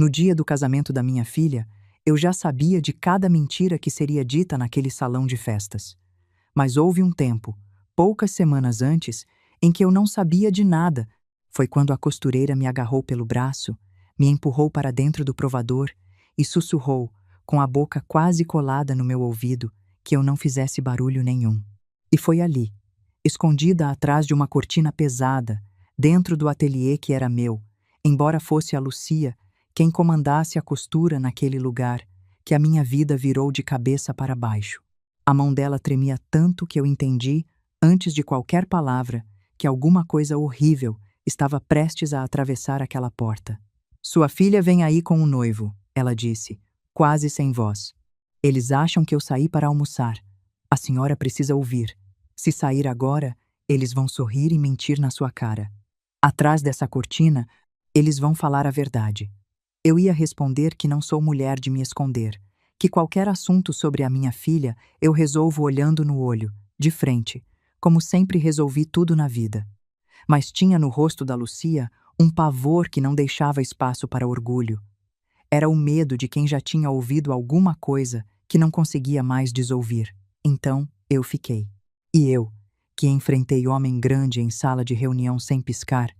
No dia do casamento da minha filha, eu já sabia de cada mentira que seria dita naquele salão de festas. Mas houve um tempo, poucas semanas antes, em que eu não sabia de nada. Foi quando a costureira me agarrou pelo braço, me empurrou para dentro do provador e sussurrou, com a boca quase colada no meu ouvido, que eu não fizesse barulho nenhum. E foi ali, escondida atrás de uma cortina pesada, dentro do ateliê que era meu, embora fosse a Lucia quem comandasse a costura naquele lugar, que a minha vida virou de cabeça para baixo. A mão dela tremia tanto que eu entendi, antes de qualquer palavra, que alguma coisa horrível estava prestes a atravessar aquela porta. "Sua filha vem aí com o noivo", ela disse, quase sem voz. "Eles acham que eu saí para almoçar. A senhora precisa ouvir. Se sair agora, eles vão sorrir e mentir na sua cara. Atrás dessa cortina, eles vão falar a verdade." Eu ia responder que não sou mulher de me esconder, que qualquer assunto sobre a minha filha eu resolvo olhando no olho, de frente, como sempre resolvi tudo na vida. Mas tinha no rosto da Lucia um pavor que não deixava espaço para orgulho. Era o medo de quem já tinha ouvido alguma coisa que não conseguia mais desouvir. Então, eu fiquei. E eu, que enfrentei homem grande em sala de reunião sem piscar,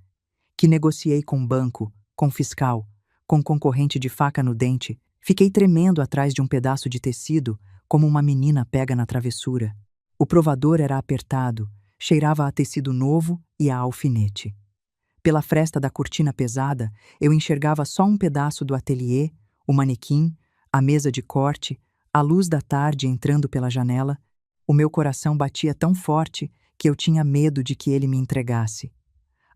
que negociei com banco, com fiscal, com concorrente de faca no dente, fiquei tremendo atrás de um pedaço de tecido, como uma menina pega na travessura. O provador era apertado, cheirava a tecido novo e a alfinete. Pela fresta da cortina pesada, eu enxergava só um pedaço do ateliê, o manequim, a mesa de corte, a luz da tarde entrando pela janela. O meu coração batia tão forte que eu tinha medo de que ele me entregasse.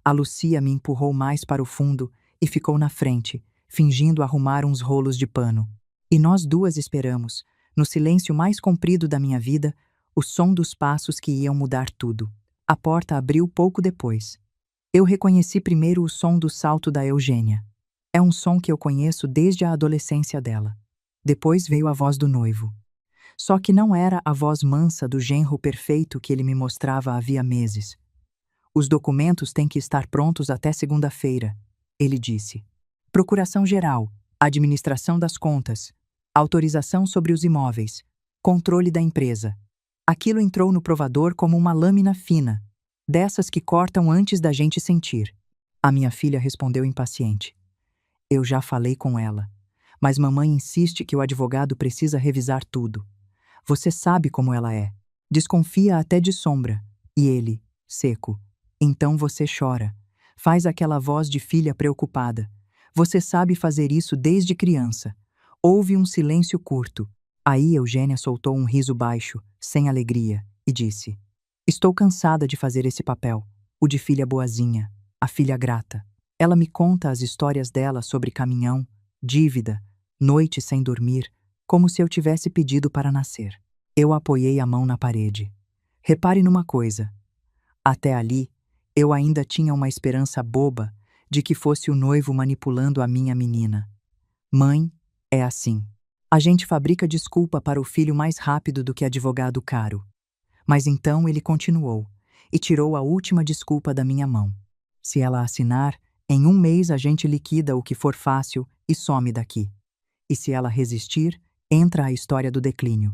A Lucia me empurrou mais para o fundo e ficou na frente, fingindo arrumar uns rolos de pano. E nós duas esperamos, no silêncio mais comprido da minha vida, o som dos passos que iam mudar tudo. A porta abriu pouco depois. Eu reconheci primeiro o som do salto da Eugênia. É um som que eu conheço desde a adolescência dela. Depois veio a voz do noivo. Só que não era a voz mansa do genro perfeito que ele me mostrava havia meses. "Os documentos têm que estar prontos até segunda-feira", ele disse. "Procuração geral, administração das contas, autorização sobre os imóveis, controle da empresa." Aquilo entrou no provador como uma lâmina fina, dessas que cortam antes da gente sentir. A minha filha respondeu impaciente. "Eu já falei com ela, mas mamãe insiste que o advogado precisa revisar tudo. Você sabe como ela é. Desconfia até de Sombra." E ele, seco: "Então você chora. Faz aquela voz de filha preocupada. Você sabe fazer isso desde criança." Houve um silêncio curto. Aí Eugênia soltou um riso baixo, sem alegria, e disse: "Estou cansada de fazer esse papel, o de filha boazinha, a filha grata. Ela me conta as histórias dela sobre caminhão, dívida, noite sem dormir, como se eu tivesse pedido para nascer." Eu apoiei a mão na parede. "Repare numa coisa. Até ali, eu ainda tinha uma esperança boba de que fosse o noivo manipulando a minha menina. Mãe, é assim. A gente fabrica desculpa para o filho mais rápido do que advogado caro." Mas então ele continuou e tirou a última desculpa da minha mão. "Se ela assinar, em um mês a gente liquida o que for fácil e some daqui. E se ela resistir, entra a história do declínio.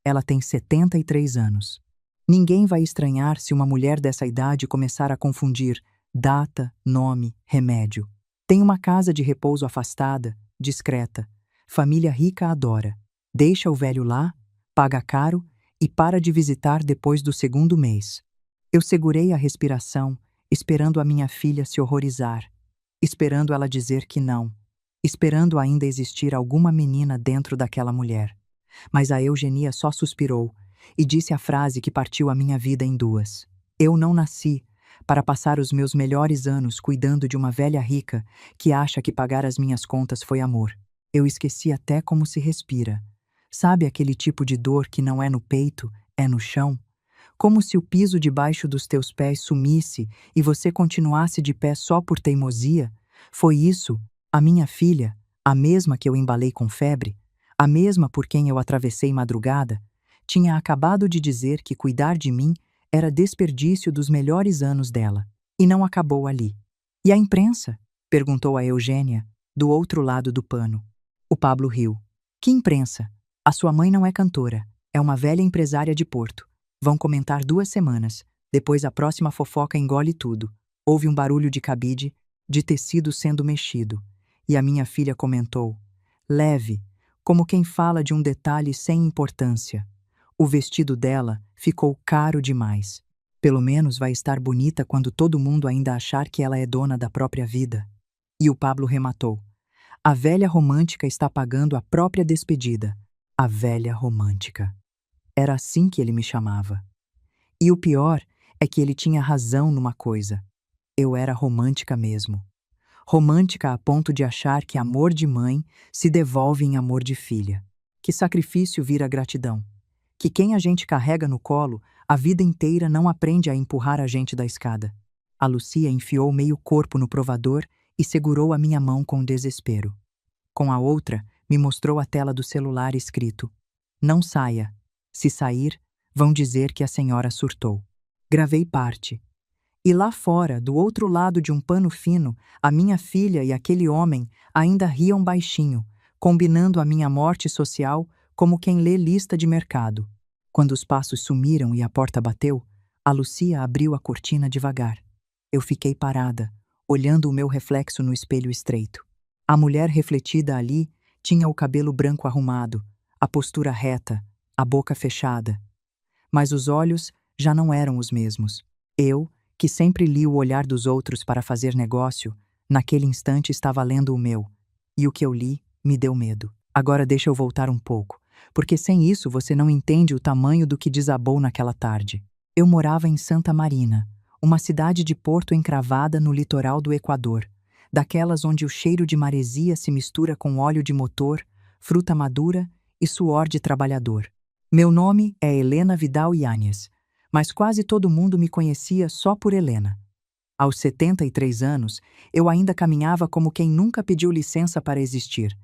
Ela tem 73 anos. Ninguém vai estranhar se uma mulher dessa idade começar a confundir data, nome, remédio. Tem uma casa de repouso afastada, discreta. Família rica adora. Deixa o velho lá, paga caro e para de visitar depois do segundo mês." Eu segurei a respiração, esperando a minha filha se horrorizar, esperando ela dizer que não, esperando ainda existir alguma menina dentro daquela mulher. Mas a Eugenia só suspirou e disse a frase que partiu a minha vida em duas. "Eu não nasci para passar os meus melhores anos cuidando de uma velha rica que acha que pagar as minhas contas foi amor." Eu esqueci até como se respira. Sabe aquele tipo de dor que não é no peito, é no chão? Como se o piso debaixo dos teus pés sumisse e você continuasse de pé só por teimosia? Foi isso, a minha filha, a mesma que eu embalei com febre, a mesma por quem eu atravessei madrugada, tinha acabado de dizer que cuidar de mim era desperdício dos melhores anos dela. E não acabou ali. "E a imprensa?" perguntou a Eugênia, do outro lado do pano. O Pablo riu. Que imprensa? A sua mãe não é cantora. É uma velha empresária de Porto. Vão comentar 2 semanas. Depois a próxima fofoca engole tudo. Houve um barulho de cabide, de tecido sendo mexido. E a minha filha comentou, leve, como quem fala de um detalhe sem importância. O vestido dela ficou caro demais. Pelo menos vai estar bonita quando todo mundo ainda achar que ela é dona da própria vida. E o Pablo rematou. A velha romântica está pagando a própria despedida. A velha romântica. Era assim que ele me chamava. E o pior é que ele tinha razão numa coisa. Eu era romântica mesmo. Romântica a ponto de achar que amor de mãe se devolve em amor de filha. Que sacrifício vira gratidão. Que quem a gente carrega no colo, a vida inteira não aprende a empurrar a gente da escada. A Lucia enfiou meio corpo no provador e segurou a minha mão com desespero. Com a outra, me mostrou a tela do celular escrito: não saia. Se sair, vão dizer que a senhora surtou. Gravei parte. E lá fora, do outro lado de um pano fino, a minha filha e aquele homem ainda riam baixinho, combinando a minha morte social como quem lê lista de mercado. Quando os passos sumiram e a porta bateu, a Lucia abriu a cortina devagar. Eu fiquei parada, olhando o meu reflexo no espelho estreito. A mulher refletida ali tinha o cabelo branco arrumado, a postura reta, a boca fechada. Mas os olhos já não eram os mesmos. Eu, que sempre li o olhar dos outros para fazer negócio, naquele instante estava lendo o meu, e o que eu li me deu medo. Agora deixa eu voltar um pouco, porque sem isso você não entende o tamanho do que desabou naquela tarde. Eu morava em Santa Marina, uma cidade de porto encravada no litoral do Equador, daquelas onde o cheiro de maresia se mistura com óleo de motor, fruta madura e suor de trabalhador. Meu nome é Helena Vidal Yáñez, mas quase todo mundo me conhecia só por Helena. Aos 73 anos, eu ainda caminhava como quem nunca pediu licença para existir.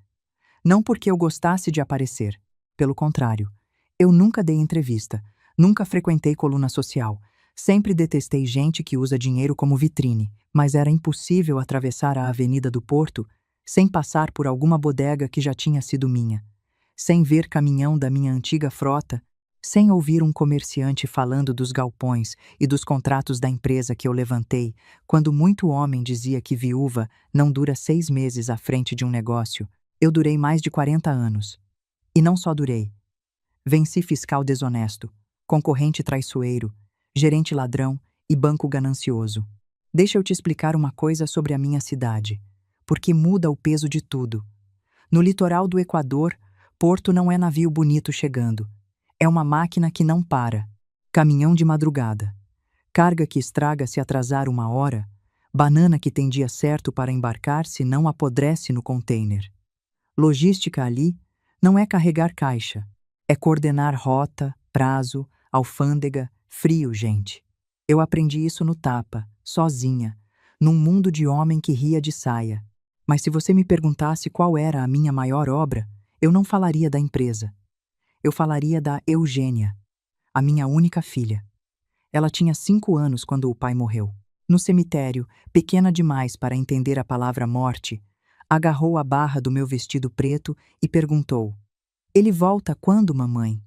Não porque eu gostasse de aparecer. Pelo contrário, eu nunca dei entrevista, nunca frequentei coluna social, sempre detestei gente que usa dinheiro como vitrine, mas era impossível atravessar a Avenida do Porto sem passar por alguma bodega que já tinha sido minha, sem ver caminhão da minha antiga frota, sem ouvir um comerciante falando dos galpões e dos contratos da empresa que eu levantei, quando muito homem dizia que viúva não dura 6 meses à frente de um negócio, eu durei mais de 40 anos. E não só durei. Venci fiscal desonesto, concorrente traiçoeiro, gerente ladrão e banco ganancioso. Deixa eu te explicar uma coisa sobre a minha cidade, porque muda o peso de tudo. No litoral do Equador, Porto não é navio bonito chegando. É uma máquina que não para. Caminhão de madrugada. Carga que estraga se atrasar 1 hora. Banana que tem dia certo para embarcar se não apodrece no container. Logística ali não é carregar caixa. É coordenar rota, prazo, alfândega, frio, gente. Eu aprendi isso no tapa, sozinha, num mundo de homem que ria de saia. Mas se você me perguntasse qual era a minha maior obra, eu não falaria da empresa. Eu falaria da Eugênia, a minha única filha. Ela tinha 5 anos quando o pai morreu. No cemitério, pequena demais para entender a palavra morte, agarrou a barra do meu vestido preto e perguntou: ele volta quando, mamãe?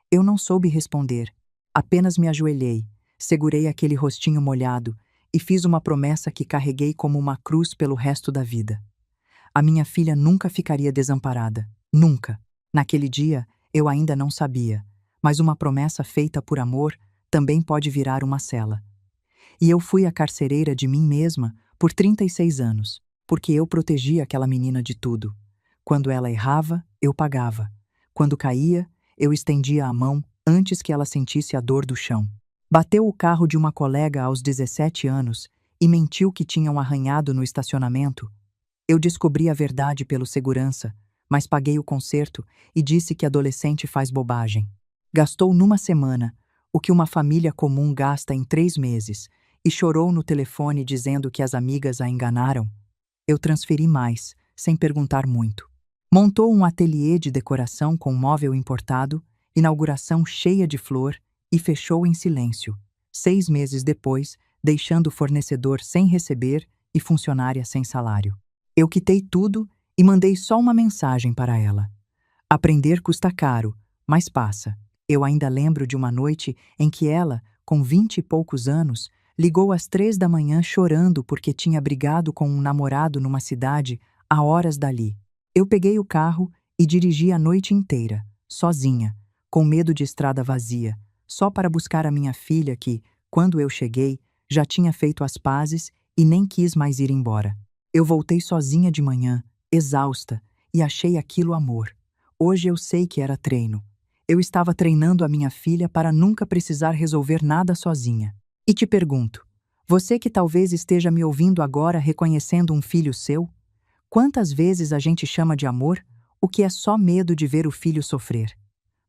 Eu não soube responder. Apenas me ajoelhei, segurei aquele rostinho molhado e fiz uma promessa que carreguei como uma cruz pelo resto da vida. A minha filha nunca ficaria desamparada. Nunca. Naquele dia, eu ainda não sabia, mas uma promessa feita por amor também pode virar uma cela. E eu fui a carcereira de mim mesma por 36 anos, porque eu protegia aquela menina de tudo. Quando ela errava, eu pagava. Quando caía, eu estendia a mão antes que ela sentisse a dor do chão. Bateu o carro de uma colega aos 17 anos e mentiu que tinha um arranhado no estacionamento. Eu descobri a verdade pelo segurança, mas paguei o conserto e disse que adolescente faz bobagem. Gastou numa semana o que uma família comum gasta em 3 meses e chorou no telefone dizendo que as amigas a enganaram. Eu transferi mais, sem perguntar muito. Montou um ateliê de decoração com móvel importado, inauguração cheia de flor e fechou em silêncio, 6 meses depois, deixando o fornecedor sem receber e funcionária sem salário. Eu quitei tudo e mandei só uma mensagem para ela. Aprender custa caro, mas passa. Eu ainda lembro de uma noite em que ela, com 20 e poucos anos, ligou às 3 da manhã chorando porque tinha brigado com um namorado numa cidade a horas dali. Eu peguei o carro e dirigi a noite inteira, sozinha, com medo de estrada vazia, só para buscar a minha filha que, quando eu cheguei, já tinha feito as pazes e nem quis mais ir embora. Eu voltei sozinha de manhã, exausta, e achei aquilo amor. Hoje eu sei que era treino. Eu estava treinando a minha filha para nunca precisar resolver nada sozinha. E te pergunto, você que talvez esteja me ouvindo agora reconhecendo um filho seu, quantas vezes a gente chama de amor o que é só medo de ver o filho sofrer?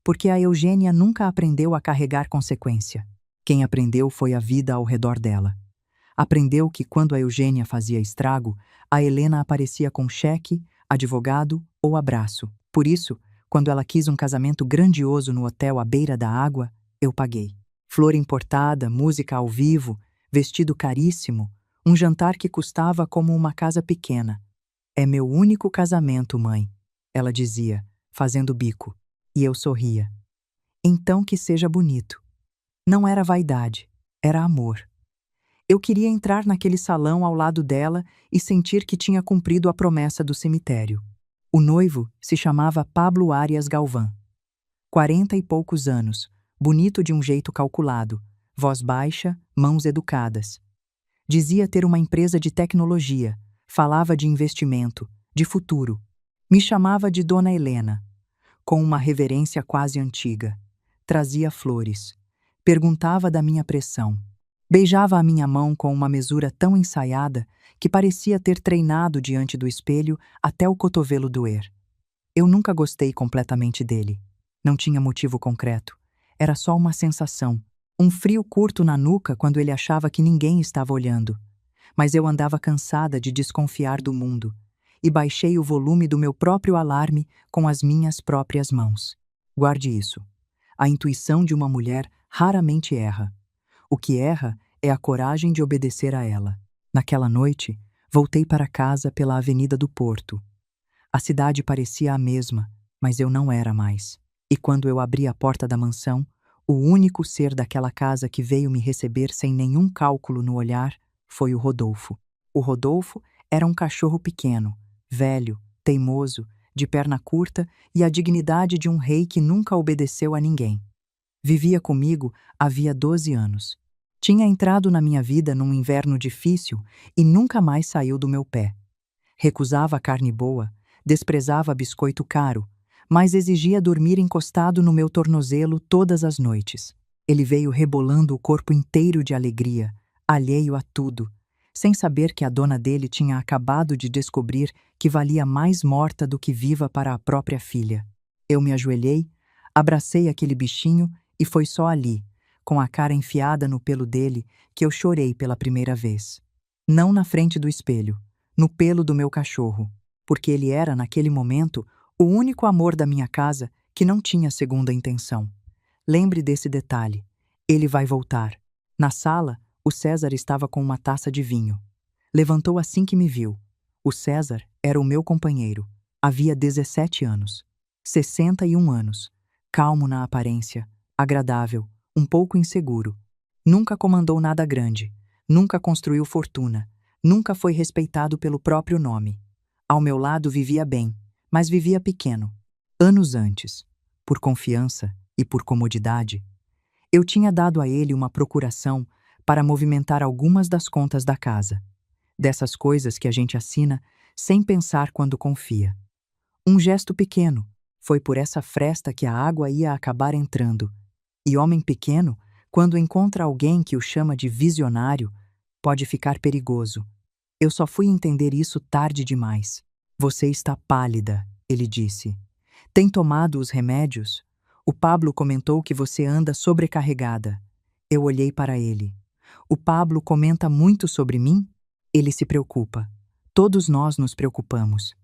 Porque a Eugênia nunca aprendeu a carregar consequência. Quem aprendeu foi a vida ao redor dela. Aprendeu que quando a Eugênia fazia estrago, a Helena aparecia com cheque, advogado ou abraço. Por isso, quando ela quis um casamento grandioso no hotel à beira da água, eu paguei. Flor importada, música ao vivo, vestido caríssimo, um jantar que custava como uma casa pequena. É meu único casamento, mãe, ela dizia, fazendo bico, e eu sorria. Então que seja bonito. Não era vaidade, era amor. Eu queria entrar naquele salão ao lado dela e sentir que tinha cumprido a promessa do cemitério. O noivo se chamava Pablo Arias Galvão. 40 e poucos anos, bonito de um jeito calculado, voz baixa, mãos educadas. Dizia ter uma empresa de tecnologia, falava de investimento, de futuro. Me chamava de Dona Helena, com uma reverência quase antiga. Trazia flores. Perguntava da minha pressão. Beijava a minha mão com uma mesura tão ensaiada que parecia ter treinado diante do espelho até o cotovelo doer. Eu nunca gostei completamente dele. Não tinha motivo concreto. Era só uma sensação, um frio curto na nuca quando ele achava que ninguém estava olhando. Mas eu andava cansada de desconfiar do mundo e baixei o volume do meu próprio alarme com as minhas próprias mãos. Guarde isso. A intuição de uma mulher raramente erra. O que erra é a coragem de obedecer a ela. Naquela noite, voltei para casa pela Avenida do Porto. A cidade parecia a mesma, mas eu não era mais. E quando eu abri a porta da mansão, o único ser daquela casa que veio me receber sem nenhum cálculo no olhar foi o Rodolfo. O Rodolfo era um cachorro pequeno, velho, teimoso, de perna curta e a dignidade de um rei que nunca obedeceu a ninguém. Vivia comigo havia 12 anos. Tinha entrado na minha vida num inverno difícil e nunca mais saiu do meu pé. Recusava a carne boa, desprezava biscoito caro, mas exigia dormir encostado no meu tornozelo todas as noites. Ele veio rebolando o corpo inteiro de alegria, alheio a tudo, sem saber que a dona dele tinha acabado de descobrir que valia mais morta do que viva para a própria filha. Eu me ajoelhei, abracei aquele bichinho e foi só ali, com a cara enfiada no pelo dele, que eu chorei pela primeira vez. Não na frente do espelho, no pelo do meu cachorro, porque ele era, naquele momento, o único amor da minha casa que não tinha segunda intenção. Lembre desse detalhe. Ele vai voltar. Na sala, o César estava com uma taça de vinho. Levantou assim que me viu. O César era o meu companheiro. Havia 17 anos. 61 anos. Calmo na aparência, agradável, um pouco inseguro. Nunca comandou nada grande, nunca construiu fortuna, nunca foi respeitado pelo próprio nome. Ao meu lado vivia bem, mas vivia pequeno. Anos antes, por confiança e por comodidade, eu tinha dado a ele uma procuração para movimentar algumas das contas da casa. Dessas coisas que a gente assina sem pensar quando confia. Um gesto pequeno, foi por essa fresta que a água ia acabar entrando. E homem pequeno, quando encontra alguém que o chama de visionário, pode ficar perigoso. Eu só fui entender isso tarde demais. Você está pálida, ele disse. Tem tomado os remédios? O Pablo comentou que você anda sobrecarregada. Eu olhei para ele. O Pablo comenta muito sobre mim? Ele se preocupa. Todos nós nos preocupamos.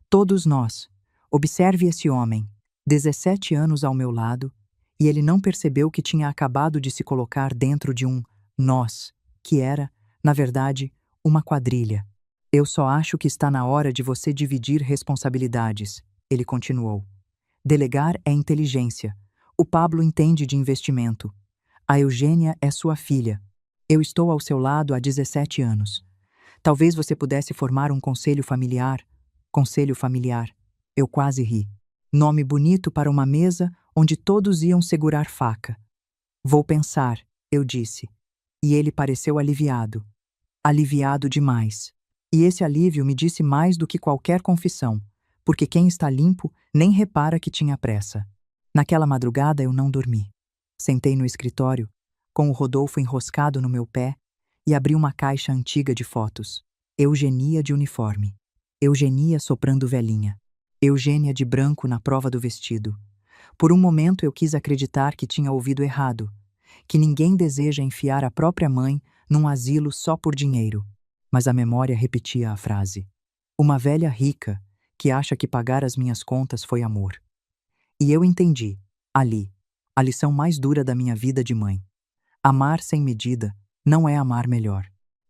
Todos nós. Observe esse homem, 17 anos ao meu lado, e ele não percebeu que tinha acabado de se colocar dentro de um nós, que era, na verdade, uma quadrilha. Eu só acho que está na hora de você dividir responsabilidades, ele continuou. Delegar é inteligência. O Pablo entende de investimento. A Eugênia é sua filha. Eu estou ao seu lado há 17 anos. Talvez você pudesse formar um conselho familiar. Conselho familiar. Eu quase ri. Nome bonito para uma mesa onde todos iam segurar faca. Vou pensar, eu disse. E ele pareceu aliviado. Aliviado demais. E esse alívio me disse mais do que qualquer confissão, porque quem está limpo nem repara que tinha pressa. Naquela madrugada eu não dormi. Sentei no escritório, com o Rodolfo enroscado no meu pé, e abri uma caixa antiga de fotos. Eugenia de uniforme. Eugenia soprando velhinha. Eugênia de branco na prova do vestido. Por um momento eu quis acreditar que tinha ouvido errado, que ninguém deseja enfiar a própria mãe num asilo só por dinheiro. Mas a memória repetia a frase. Uma velha rica que acha que pagar as minhas contas foi amor. E eu entendi, ali, a lição mais dura da minha vida de mãe. Amar sem medida não é amar melhor.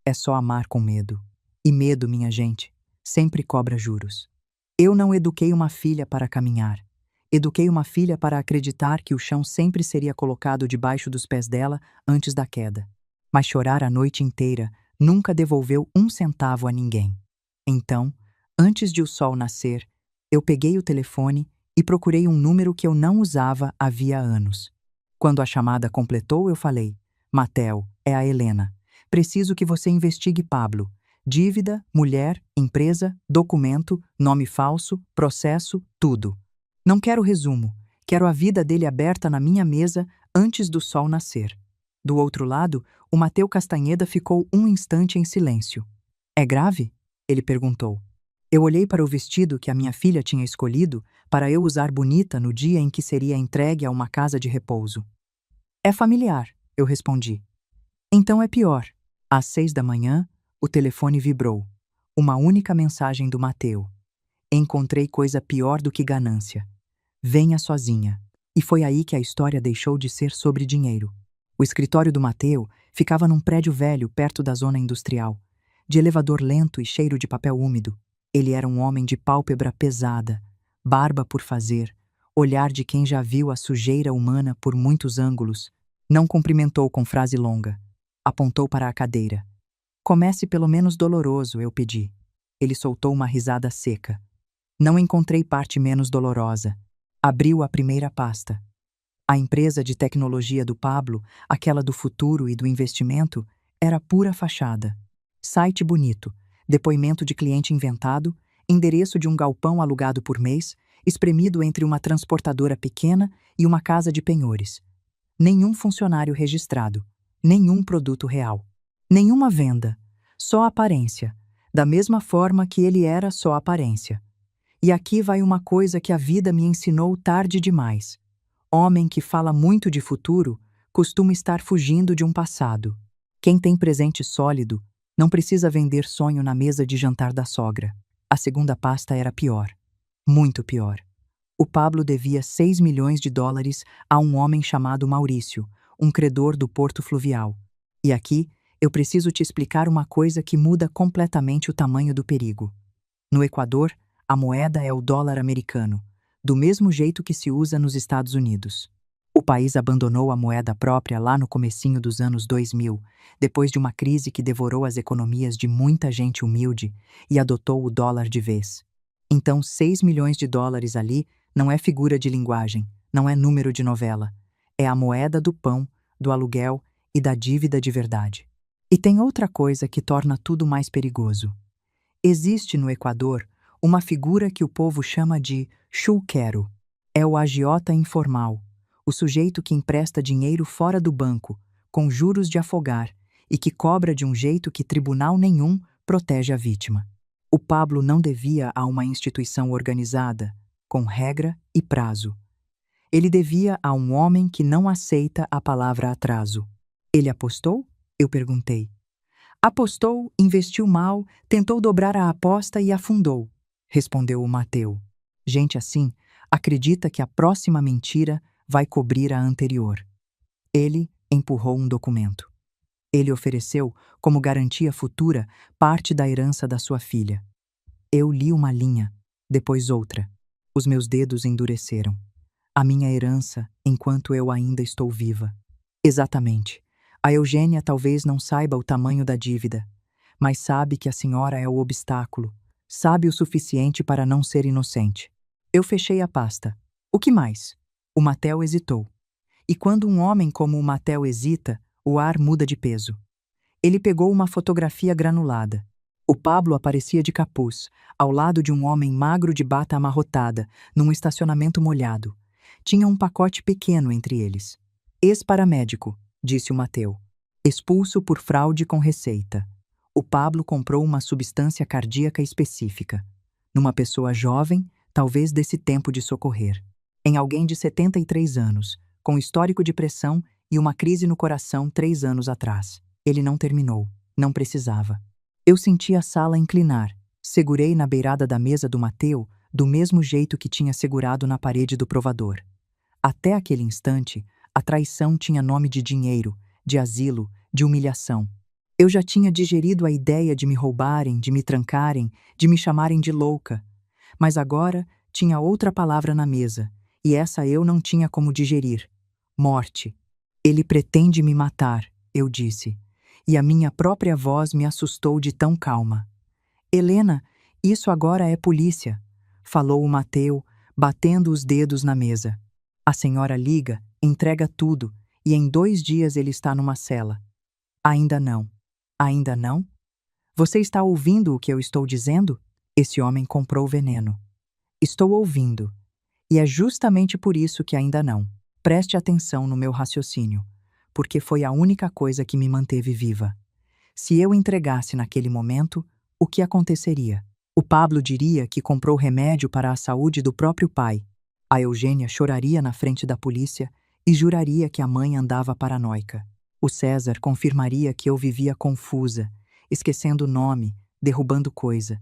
É só amar com medo. E medo, minha gente, sempre cobra juros. Eu não eduquei uma filha para caminhar. Eduquei uma filha para acreditar que o chão sempre seria colocado debaixo dos pés dela antes da queda. Mas chorar a noite inteira nunca devolveu um centavo a ninguém. Então, antes de o sol nascer, eu peguei o telefone e procurei um número que eu não usava havia anos. Quando a chamada completou, eu falei: Matel, é a Helena. Preciso que você investigue Pablo. Dívida, mulher, empresa, documento, nome falso, processo, tudo. Não quero resumo. Quero a vida dele aberta na minha mesa antes do sol nascer. Do outro lado, o Mateu Castanheda ficou um instante em silêncio. É grave? Ele perguntou. Eu olhei para o vestido que a minha filha tinha escolhido para eu usar bonita no dia em que seria entregue a uma casa de repouso. É familiar, eu respondi. Então é pior. Às 6 da manhã, o telefone vibrou. Uma única mensagem do Mateu. Encontrei coisa pior do que ganância. Venha sozinha. E foi aí que a história deixou de ser sobre dinheiro. O escritório do Mateu ficava num prédio velho perto da zona industrial, de elevador lento e cheiro de papel úmido. Ele era um homem de pálpebra pesada, barba por fazer, olhar de quem já viu a sujeira humana por muitos ângulos. Não cumprimentou com frase longa. Apontou para a cadeira. Comece pelo menos doloroso, eu pedi. Ele soltou uma risada seca. Não encontrei parte menos dolorosa. Abriu a primeira pasta. A empresa de tecnologia do Pablo, aquela do futuro e do investimento, era pura fachada. Site bonito, depoimento de cliente inventado, endereço de um galpão alugado por mês, espremido entre uma transportadora pequena e uma casa de penhores. Nenhum funcionário registrado, nenhum produto real, nenhuma venda, só aparência, da mesma forma que ele era só aparência. E aqui vai uma coisa que a vida me ensinou tarde demais. Homem que fala muito de futuro costuma estar fugindo de um passado. Quem tem presente sólido não precisa vender sonho na mesa de jantar da sogra. A segunda pasta era pior. Muito pior. O Pablo devia 6 milhões de dólares a um homem chamado Maurício, um credor do Porto Fluvial. E aqui, eu preciso te explicar uma coisa que muda completamente o tamanho do perigo. No Equador, a moeda é o dólar americano, do mesmo jeito que se usa nos Estados Unidos. O país abandonou a moeda própria lá no comecinho dos anos 2000, depois de uma crise que devorou as economias de muita gente humilde e adotou o dólar de vez. Então, 6 milhões de dólares ali não é figura de linguagem, não é número de novela. É a moeda do pão, do aluguel e da dívida de verdade. E tem outra coisa que torna tudo mais perigoso. Existe no Equador uma figura que o povo chama de chulquero. É o agiota informal, o sujeito que empresta dinheiro fora do banco, com juros de afogar, e que cobra de um jeito que tribunal nenhum protege a vítima. O Pablo não devia a uma instituição organizada, com regra e prazo. Ele devia a um homem que não aceita a palavra atraso. Ele apostou? Eu perguntei. Apostou, investiu mal, tentou dobrar a aposta e afundou, respondeu o Mateu. Gente assim acredita que a próxima mentira vai cobrir a anterior. Ele empurrou um documento. Ele ofereceu, como garantia futura, parte da herança da sua filha. Eu li uma linha, depois outra. Os meus dedos endureceram. A minha herança, enquanto eu ainda estou viva. Exatamente. A Eugênia talvez não saiba o tamanho da dívida, mas sabe que a senhora é o obstáculo. Sabe o suficiente para não ser inocente. Eu fechei a pasta. O que mais? O Matel hesitou. E quando um homem como o Matel hesita, o ar muda de peso. Ele pegou uma fotografia granulada. O Pablo aparecia de capuz, ao lado de um homem magro de bata amarrotada, num estacionamento molhado. Tinha um pacote pequeno entre eles. Ex-paramédico, disse o Mateu. Expulso por fraude com receita. O Pablo comprou uma substância cardíaca específica. Numa pessoa jovem, talvez desse tempo de socorrer. Em alguém de 73 anos, com histórico de pressão e uma crise no coração 3 anos atrás. Ele não terminou. Não precisava. Eu senti a sala inclinar. Segurei na beirada da mesa do Mateu, do mesmo jeito que tinha segurado na parede do provador. Até aquele instante, a traição tinha nome de dinheiro, de asilo, de humilhação. Eu já tinha digerido a ideia de me roubarem, de me trancarem, de me chamarem de louca. Mas agora tinha outra palavra na mesa, e essa eu não tinha como digerir. Morte. Ele pretende me matar, eu disse, e a minha própria voz me assustou de tão calma. Helena, isso agora é polícia, falou o Mateu, batendo os dedos na mesa. A senhora liga, entrega tudo, e em 2 dias ele está numa cela. Ainda não. Ainda não? Você está ouvindo o que eu estou dizendo? Esse homem comprou veneno. Estou ouvindo. E é justamente por isso que ainda não. Preste atenção no meu raciocínio, porque foi a única coisa que me manteve viva. Se eu entregasse naquele momento, o que aconteceria? O Pablo diria que comprou remédio para a saúde do próprio pai. A Eugênia choraria na frente da polícia e juraria que a mãe andava paranoica. O César confirmaria que eu vivia confusa, esquecendo o nome, derrubando coisa.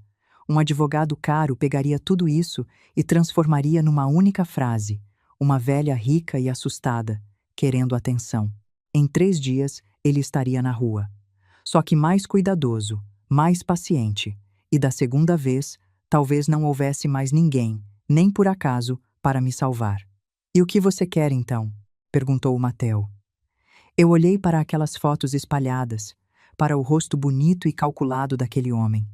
Um advogado caro pegaria tudo isso e transformaria numa única frase, uma velha rica e assustada, querendo atenção. Em 3 dias, ele estaria na rua. Só que mais cuidadoso, mais paciente, e da segunda vez, talvez não houvesse mais ninguém, nem por acaso, para me salvar. E o que você quer então? Perguntou o Mateu. Eu olhei para aquelas fotos espalhadas, para o rosto bonito e calculado daquele homem.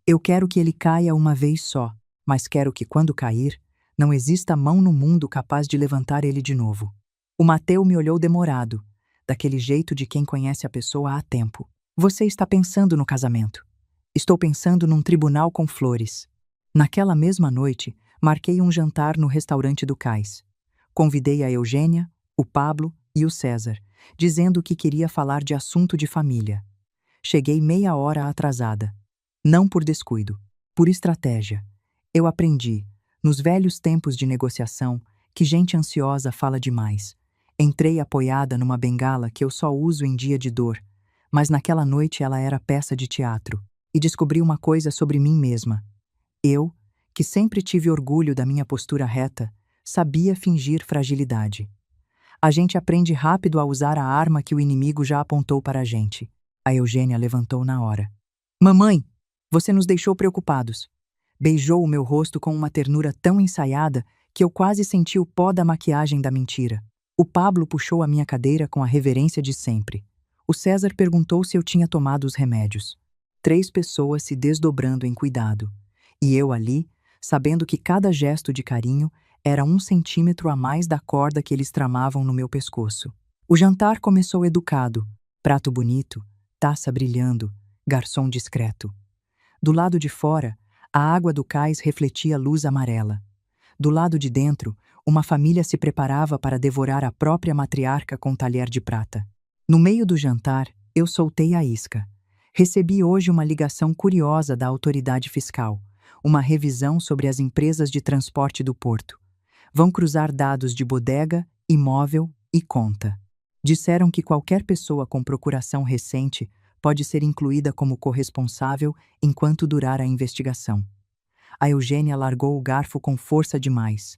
Eu quero que ele caia uma vez só, mas quero que, quando cair, não exista mão no mundo capaz de levantar ele de novo. O Mateu me olhou demorado, daquele jeito de quem conhece a pessoa há tempo. Você está pensando no casamento. Estou pensando num tribunal com flores. Naquela mesma noite, marquei um jantar no restaurante do cais. Convidei a Eugênia, o Pablo e o César, dizendo que queria falar de assunto de família. Cheguei meia hora atrasada. Não por descuido, por estratégia. Eu aprendi, nos velhos tempos de negociação, que gente ansiosa fala demais. Entrei apoiada numa bengala que eu só uso em dia de dor, mas naquela noite ela era peça de teatro, e descobri uma coisa sobre mim mesma. Eu, que sempre tive orgulho da minha postura reta, sabia fingir fragilidade. A gente aprende rápido a usar a arma que o inimigo já apontou para a gente. A Eugênia levantou na hora. Mamãe, você nos deixou preocupados. Beijou o meu rosto com uma ternura tão ensaiada que eu quase senti o pó da maquiagem da mentira. O Pablo puxou a minha cadeira com a reverência de sempre. O César perguntou se eu tinha tomado os remédios. 3 pessoas se desdobrando em cuidado. E eu ali, sabendo que cada gesto de carinho era 1 centímetro a mais da corda que eles tramavam no meu pescoço. O jantar começou educado. Prato bonito, taça brilhando, garçom discreto. Do lado de fora, a água do cais refletia luz amarela. Do lado de dentro, uma família se preparava para devorar a própria matriarca com talher de prata. No meio do jantar, eu soltei a isca. Recebi hoje uma ligação curiosa da autoridade fiscal, uma revisão sobre as empresas de transporte do porto. Vão cruzar dados de bodega, imóvel e conta. Disseram que qualquer pessoa com procuração recente pode ser incluída como corresponsável enquanto durar a investigação. A Eugênia largou o garfo com força demais.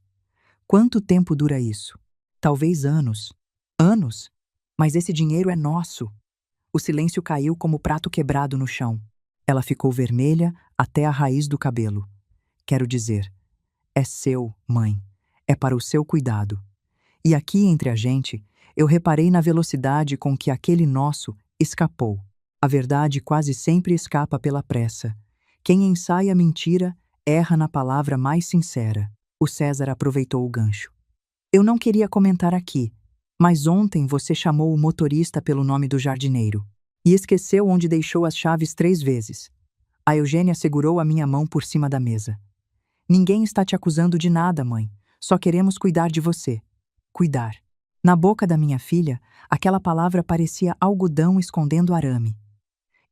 Quanto tempo dura isso? Talvez anos. Anos? Mas esse dinheiro é nosso. O silêncio caiu como prato quebrado no chão. Ela ficou vermelha até a raiz do cabelo. Quero dizer, é seu, mãe. É para o seu cuidado. E aqui entre a gente, eu reparei na velocidade com que aquele nosso escapou. A verdade quase sempre escapa pela pressa. Quem ensaia mentira erra na palavra mais sincera. O César aproveitou o gancho. Eu não queria comentar aqui, mas ontem você chamou o motorista pelo nome do jardineiro e esqueceu onde deixou as chaves 3 vezes. A Eugênia segurou a minha mão por cima da mesa. Ninguém está te acusando de nada, mãe. Só queremos cuidar de você. Cuidar. Na boca da minha filha, aquela palavra parecia algodão escondendo arame.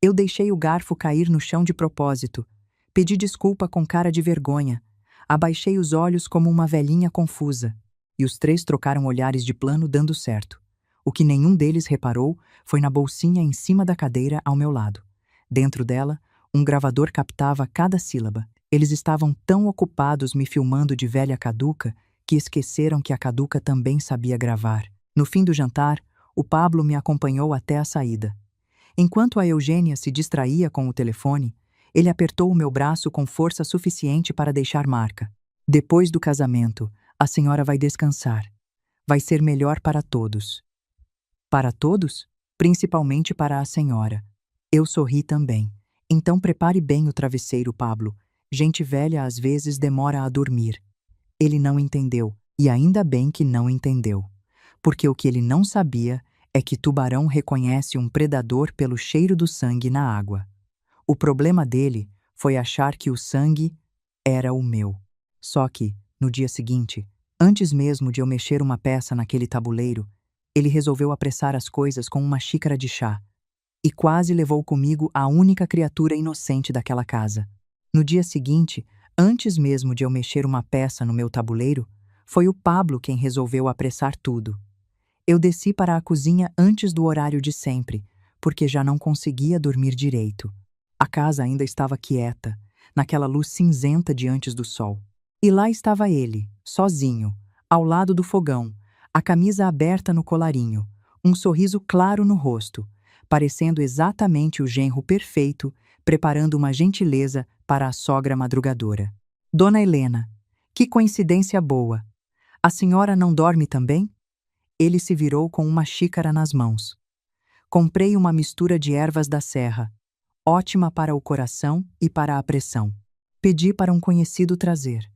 Eu deixei o garfo cair no chão de propósito. Pedi desculpa com cara de vergonha. Abaixei os olhos como uma velhinha confusa. E os 3 trocaram olhares de plano dando certo. O que nenhum deles reparou foi na bolsinha em cima da cadeira ao meu lado. Dentro dela, um gravador captava cada sílaba. Eles estavam tão ocupados me filmando de velha caduca que esqueceram que a caduca também sabia gravar. No fim do jantar, o Pablo me acompanhou até a saída. Enquanto a Eugênia se distraía com o telefone, ele apertou o meu braço com força suficiente para deixar marca. Depois do casamento, a senhora vai descansar. Vai ser melhor para todos. Para todos? Principalmente para a senhora. Eu sorri também. Então prepare bem o travesseiro, Pablo. Gente velha às vezes demora a dormir. Ele não entendeu, e ainda bem que não entendeu. Porque o que ele não sabia é que tubarão reconhece um predador pelo cheiro do sangue na água. O problema dele foi achar que o sangue era o meu. Só que, no dia seguinte, antes mesmo de eu mexer uma peça naquele tabuleiro, ele resolveu apressar as coisas com uma xícara de chá e quase levou comigo a única criatura inocente daquela casa. No dia seguinte, antes mesmo de eu mexer uma peça no meu tabuleiro, foi o Pablo quem resolveu apressar tudo. Eu desci para a cozinha antes do horário de sempre, porque já não conseguia dormir direito. A casa ainda estava quieta, naquela luz cinzenta diante do sol. E lá estava ele, sozinho, ao lado do fogão, a camisa aberta no colarinho, um sorriso claro no rosto, parecendo exatamente o genro perfeito, preparando uma gentileza para a sogra madrugadora. Dona Helena, que coincidência boa! A senhora não dorme também? Ele se virou com uma xícara nas mãos. Comprei uma mistura de ervas da serra, ótima para o coração e para a pressão. Pedi para um conhecido trazer.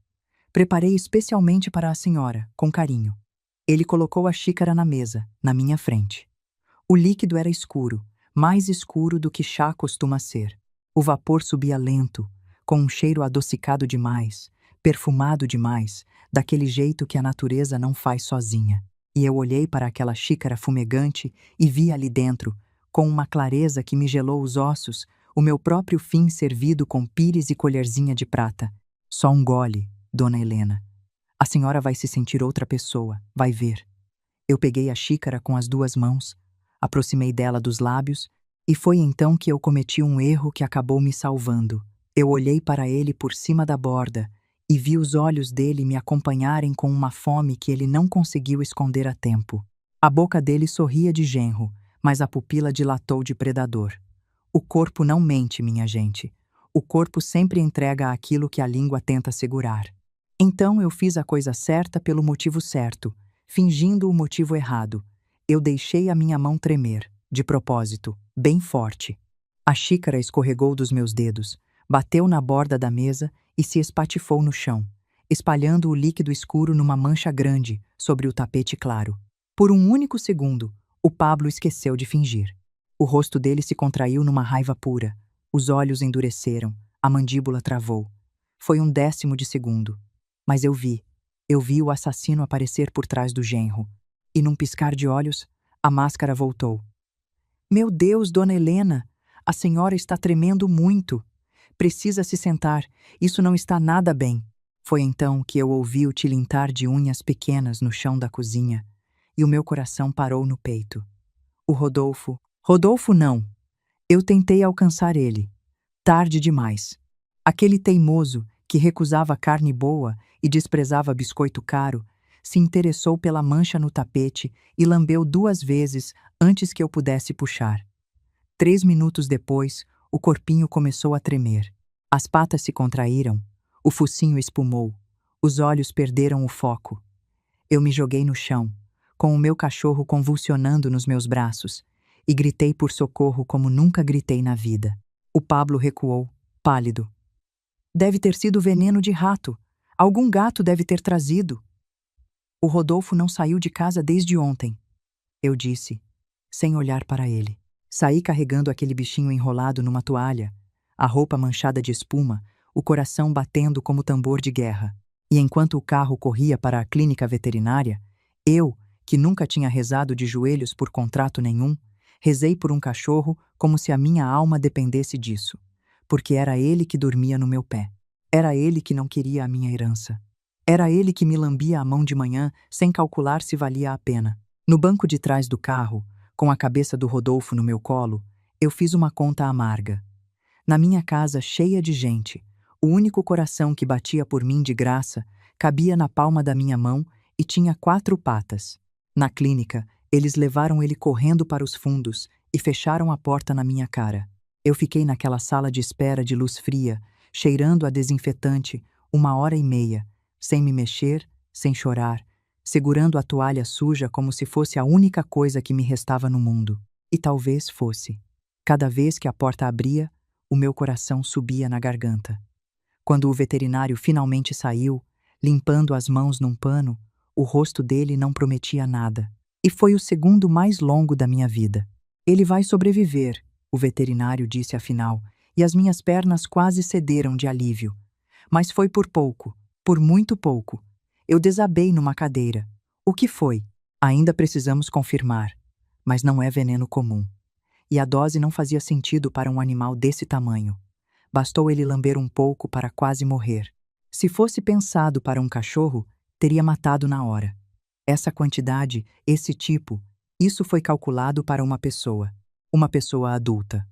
Preparei especialmente para a senhora, com carinho. Ele colocou a xícara na mesa, na minha frente. O líquido era escuro, mais escuro do que chá costuma ser. O vapor subia lento, com um cheiro adocicado demais, perfumado demais, daquele jeito que a natureza não faz sozinha. E eu olhei para aquela xícara fumegante e vi ali dentro, com uma clareza que me gelou os ossos, o meu próprio fim servido com pires e colherzinha de prata. Só um gole, Dona Helena. A senhora vai se sentir outra pessoa, vai ver. Eu peguei a xícara com as 2 mãos, aproximei dela dos lábios, e foi então que eu cometi um erro que acabou me salvando. Eu olhei para ele por cima da borda e vi os olhos dele me acompanharem com uma fome que ele não conseguiu esconder a tempo. A boca dele sorria de genro, mas a pupila dilatou de predador. O corpo não mente, minha gente. O corpo sempre entrega aquilo que a língua tenta segurar. Então eu fiz a coisa certa pelo motivo certo, fingindo o motivo errado. Eu deixei a minha mão tremer, de propósito, bem forte. A xícara escorregou dos meus dedos, bateu na borda da mesa e se espatifou no chão, espalhando o líquido escuro numa mancha grande sobre o tapete claro. Por um único segundo, o Pablo esqueceu de fingir. O rosto dele se contraiu numa raiva pura, os olhos endureceram, a mandíbula travou. Foi um 1/10 de segundo. Mas eu vi o assassino aparecer por trás do genro, e num piscar de olhos, a máscara voltou. Meu Deus, Dona Helena, a senhora está tremendo muito. Precisa se sentar, isso não está nada bem. Foi então que eu ouvi o tilintar de unhas pequenas no chão da cozinha, e o meu coração parou no peito. O Rodolfo não. Eu tentei alcançar ele. Tarde demais. Aquele teimoso, que recusava carne boa e desprezava biscoito caro, se interessou pela mancha no tapete e lambeu 2 vezes antes que eu pudesse puxar. 3 minutos depois, o corpinho começou a tremer. As patas se contraíram, o focinho espumou, os olhos perderam o foco. Eu me joguei no chão, com o meu cachorro convulsionando nos meus braços, e gritei por socorro como nunca gritei na vida. O Pablo recuou, pálido. Deve ter sido veneno de rato. Algum gato deve ter trazido. O Rodolfo não saiu de casa desde ontem, eu disse, sem olhar para ele. Saí carregando aquele bichinho enrolado numa toalha, a roupa manchada de espuma, o coração batendo como tambor de guerra. E enquanto o carro corria para a clínica veterinária, eu, que nunca tinha rezado de joelhos por contrato nenhum, rezei por um cachorro como se a minha alma dependesse disso, porque era ele que dormia no meu pé. Era ele que não queria a minha herança. Era ele que me lambia a mão de manhã sem calcular se valia a pena. No banco de trás do carro, com a cabeça do Rodolfo no meu colo, eu fiz uma conta amarga. Na minha casa cheia de gente, o único coração que batia por mim de graça cabia na palma da minha mão e tinha 4 patas. Na clínica, eles levaram ele correndo para os fundos e fecharam a porta na minha cara. Eu fiquei naquela sala de espera de luz fria, cheirando a desinfetante, 1h30, sem me mexer, sem chorar, segurando a toalha suja como se fosse a única coisa que me restava no mundo. E talvez fosse. Cada vez que a porta abria, o meu coração subia na garganta. Quando o veterinário finalmente saiu, limpando as mãos num pano, o rosto dele não prometia nada. E foi o segundo mais longo da minha vida. Ele vai sobreviver, o veterinário disse afinal, e as minhas pernas quase cederam de alívio. Mas foi por pouco, por muito pouco. Eu desabei numa cadeira. O que foi? Ainda precisamos confirmar. Mas não é veneno comum. E a dose não fazia sentido para um animal desse tamanho. Bastou ele lamber um pouco para quase morrer. Se fosse pensado para um cachorro, teria matado na hora. Essa quantidade, esse tipo, isso foi calculado para uma pessoa adulta.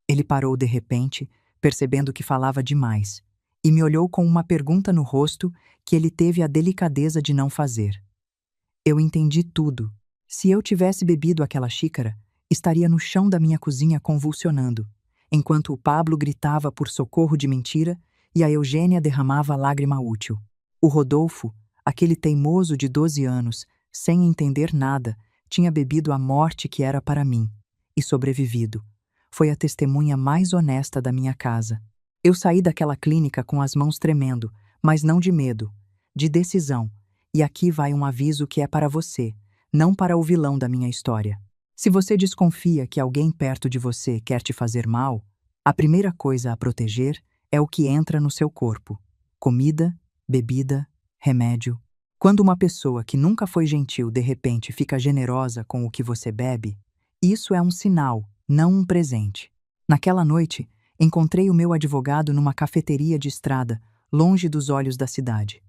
Ele parou de repente, percebendo que falava demais, e me olhou com uma pergunta no rosto que ele teve a delicadeza de não fazer. Eu entendi tudo. Se eu tivesse bebido aquela xícara, estaria no chão da minha cozinha convulsionando, enquanto o Pablo gritava por socorro de mentira e a Eugênia derramava lágrima útil. O Rodolfo, aquele teimoso de 12 anos, sem entender nada, tinha bebido a morte que era para mim, e sobrevivido. Foi a testemunha mais honesta da minha casa. Eu saí daquela clínica com as mãos tremendo, mas não de medo, de decisão. E aqui vai um aviso que é para você, não para o vilão da minha história. Se você desconfia que alguém perto de você quer te fazer mal, a primeira coisa a proteger é o que entra no seu corpo: comida, bebida, remédio. Quando uma pessoa que nunca foi gentil de repente fica generosa com o que você bebe, isso é um sinal, não um presente. Naquela noite, encontrei o meu advogado numa cafeteria de estrada, longe dos olhos da cidade.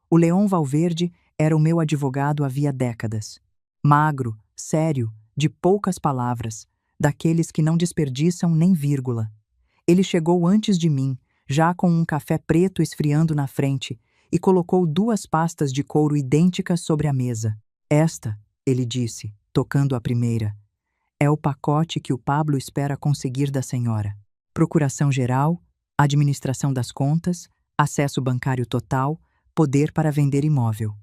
O Leon Valverde era o meu advogado havia décadas. Magro, sério, de poucas palavras, daqueles que não desperdiçam nem vírgula. Ele chegou antes de mim, já com um café preto esfriando na frente, e colocou 2 pastas de couro idênticas sobre a mesa. Esta, ele disse, tocando a primeira, é o pacote que o Pablo espera conseguir da senhora. Procuração geral, administração das contas, acesso bancário total, poder para vender imóvel.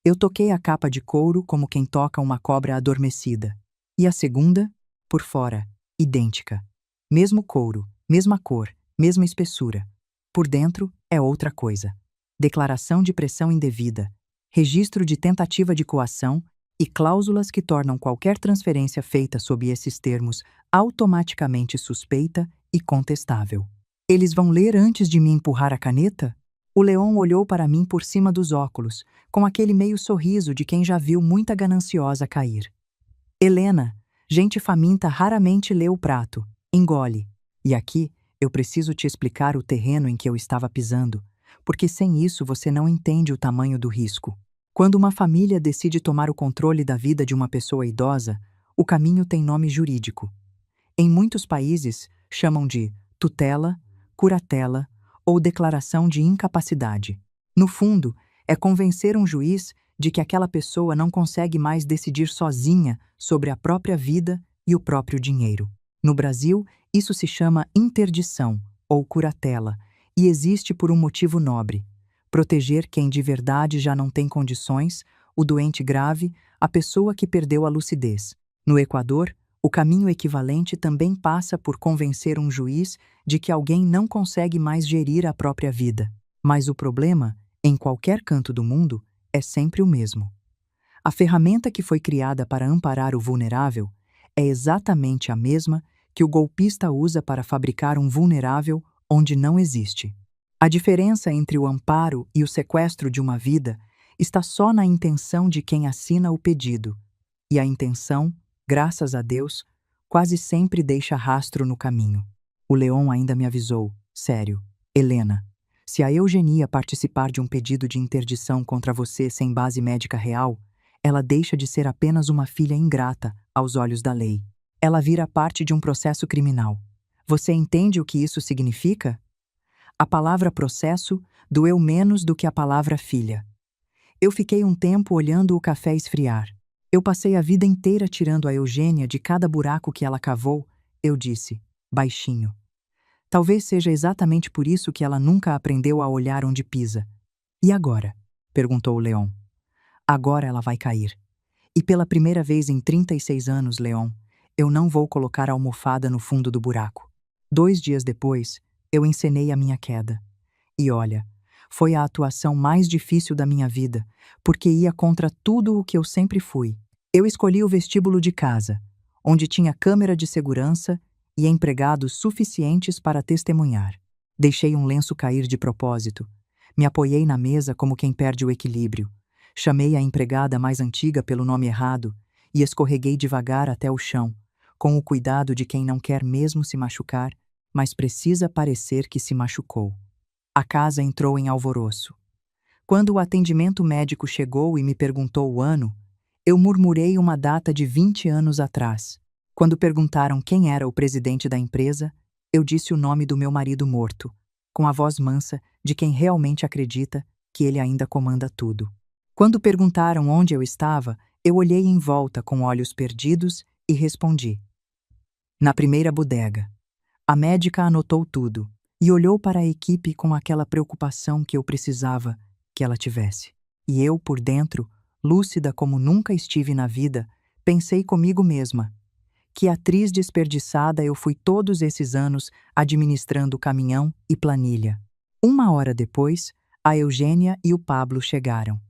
Eu toquei a capa de couro como quem toca uma cobra adormecida. E a segunda, por fora, idêntica. Mesmo couro, mesma cor, mesma espessura. Por dentro, é outra coisa. Declaração de pressão indevida, registro de tentativa de coação e cláusulas que tornam qualquer transferência feita sob esses termos automaticamente suspeita e contestável. Eles vão ler antes de me empurrar a caneta? O Leon olhou para mim por cima dos óculos, com aquele meio sorriso de quem já viu muita gananciosa cair. Helena, gente faminta raramente lê o prato, engole. E aqui, eu preciso te explicar o terreno em que eu estava pisando, porque sem isso você não entende o tamanho do risco. Quando uma família decide tomar o controle da vida de uma pessoa idosa, o caminho tem nome jurídico. Em muitos países, chamam de tutela, curatela ou declaração de incapacidade. No fundo, é convencer um juiz de que aquela pessoa não consegue mais decidir sozinha sobre a própria vida e o próprio dinheiro. No Brasil, isso se chama interdição ou curatela e existe por um motivo nobre: proteger quem de verdade já não tem condições, o doente grave, a pessoa que perdeu a lucidez. No Equador, o caminho equivalente também passa por convencer um juiz de que alguém não consegue mais gerir a própria vida. Mas o problema, em qualquer canto do mundo, é sempre o mesmo. A ferramenta que foi criada para amparar o vulnerável é exatamente a mesma que o golpista usa para fabricar um vulnerável onde não existe. A diferença entre o amparo e o sequestro de uma vida está só na intenção de quem assina o pedido, e a intenção, graças a Deus, quase sempre deixa rastro no caminho. O Leon ainda me avisou, sério: Helena, se a Eugenia participar de um pedido de interdição contra você sem base médica real, ela deixa de ser apenas uma filha ingrata aos olhos da lei. Ela vira parte de um processo criminal. Você entende o que isso significa? A palavra processo doeu menos do que a palavra filha. Eu fiquei um tempo olhando o café esfriar. Eu passei a vida inteira tirando a Eugênia de cada buraco que ela cavou, eu disse, baixinho. Talvez seja exatamente por isso que ela nunca aprendeu a olhar onde pisa. E agora? Perguntou o Leon. Agora ela vai cair. E pela primeira vez em 36 anos, Leon, eu não vou colocar a almofada no fundo do buraco. 2 dias depois, eu encenei a minha queda. E olha, foi a atuação mais difícil da minha vida, porque ia contra tudo o que eu sempre fui. Eu escolhi o vestíbulo de casa, onde tinha câmera de segurança e empregados suficientes para testemunhar. Deixei um lenço cair de propósito. Me apoiei na mesa como quem perde o equilíbrio. Chamei a empregada mais antiga pelo nome errado e escorreguei devagar até o chão, com o cuidado de quem não quer mesmo se machucar, mas precisa parecer que se machucou. A casa entrou em alvoroço. Quando o atendimento médico chegou e me perguntou o ano, eu murmurei uma data de 20 anos atrás. Quando perguntaram quem era o presidente da empresa, eu disse o nome do meu marido morto, com a voz mansa de quem realmente acredita que ele ainda comanda tudo. Quando perguntaram onde eu estava, eu olhei em volta com olhos perdidos e respondi: na primeira bodega. A médica anotou tudo e olhou para a equipe com aquela preocupação que eu precisava que ela tivesse. E eu, por dentro, lúcida como nunca estive na vida, pensei comigo mesma: que atriz desperdiçada eu fui todos esses anos administrando caminhão e planilha. 1 hora depois, a Eugênia e o Pablo chegaram.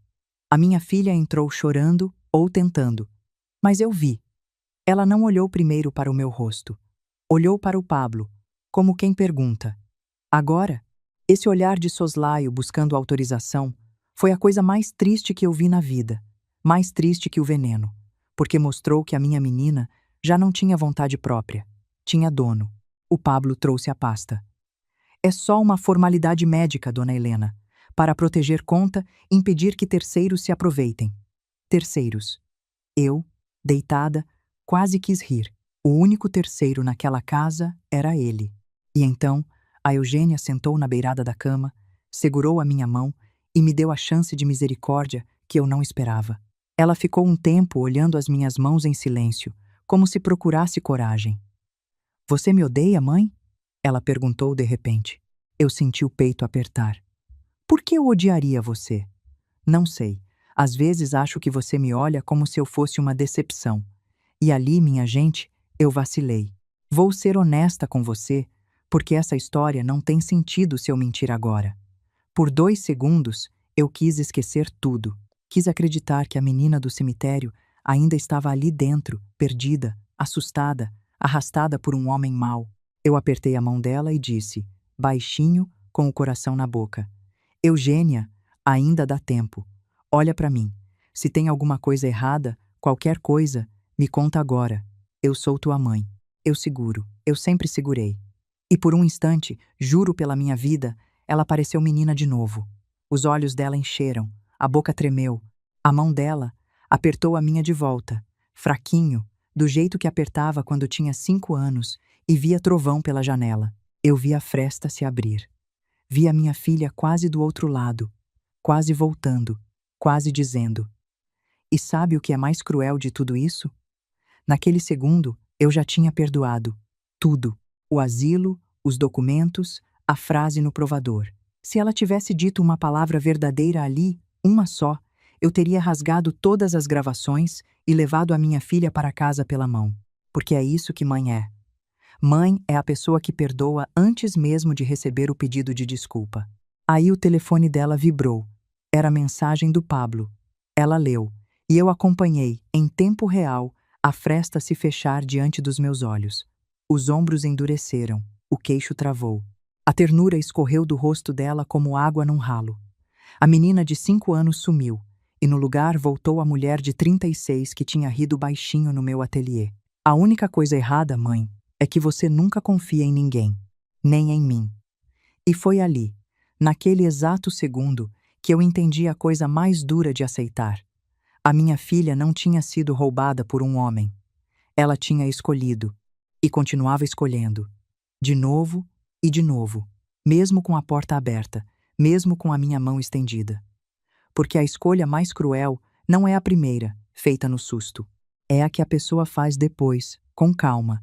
A minha filha entrou chorando ou tentando, mas eu vi. Ela não olhou primeiro para o meu rosto. Olhou para o Pablo, como quem pergunta. Agora, esse olhar de soslaio buscando autorização foi a coisa mais triste que eu vi na vida, mais triste que o veneno, porque mostrou que a minha menina já não tinha vontade própria, tinha dono. O Pablo trouxe a pasta. É só uma formalidade médica, dona Helena, para proteger conta e impedir que terceiros se aproveitem. Terceiros. Eu, deitada, quase quis rir. O único terceiro naquela casa era ele. E então, a Eugênia sentou na beirada da cama, segurou a minha mão e me deu a chance de misericórdia que eu não esperava. Ela ficou um tempo olhando as minhas mãos em silêncio, como se procurasse coragem. Você me odeia, mãe? Ela perguntou de repente. Eu senti o peito apertar. Por que eu odiaria você? Não sei. Às vezes acho que você me olha como se eu fosse uma decepção. E ali, minha gente, eu vacilei. Vou ser honesta com você, porque essa história não tem sentido se eu mentir agora. Por 2 segundos, eu quis esquecer tudo. Quis acreditar que a menina do cemitério ainda estava ali dentro, perdida, assustada, arrastada por um homem mau. Eu apertei a mão dela e disse, baixinho, com o coração na boca: Eugênia, ainda dá tempo. Olha para mim. Se tem alguma coisa errada, qualquer coisa, me conta agora. Eu sou tua mãe. Eu seguro. Eu sempre segurei. E por um instante, juro pela minha vida, ela pareceu menina de novo. Os olhos dela encheram, a boca tremeu. A mão dela apertou a minha de volta, fraquinho, do jeito que apertava quando tinha 5 anos e via trovão pela janela. Eu vi a fresta se abrir. Vi a minha filha quase do outro lado, quase voltando, quase dizendo. E sabe o que é mais cruel de tudo isso? Naquele segundo, eu já tinha perdoado. Tudo. O asilo, os documentos, a frase no provador. Se ela tivesse dito uma palavra verdadeira ali, uma só, eu teria rasgado todas as gravações e levado a minha filha para casa pela mão. Porque é isso que mãe é. Mãe é a pessoa que perdoa antes mesmo de receber o pedido de desculpa. Aí o telefone dela vibrou. Era a mensagem do Pablo. Ela leu, e eu acompanhei, em tempo real, a fresta se fechar diante dos meus olhos. Os ombros endureceram, o queixo travou. A ternura escorreu do rosto dela como água num ralo. A menina de 5 anos sumiu, e no lugar voltou a mulher de 36 que tinha rido baixinho no meu ateliê. A única coisa errada, mãe, é que você nunca confia em ninguém, nem em mim. E foi ali, naquele exato segundo, que eu entendi a coisa mais dura de aceitar. A minha filha não tinha sido roubada por um homem. Ela tinha escolhido, e continuava escolhendo, de novo e de novo, mesmo com a porta aberta, mesmo com a minha mão estendida. Porque a escolha mais cruel não é a primeira, feita no susto. É a que a pessoa faz depois, com calma,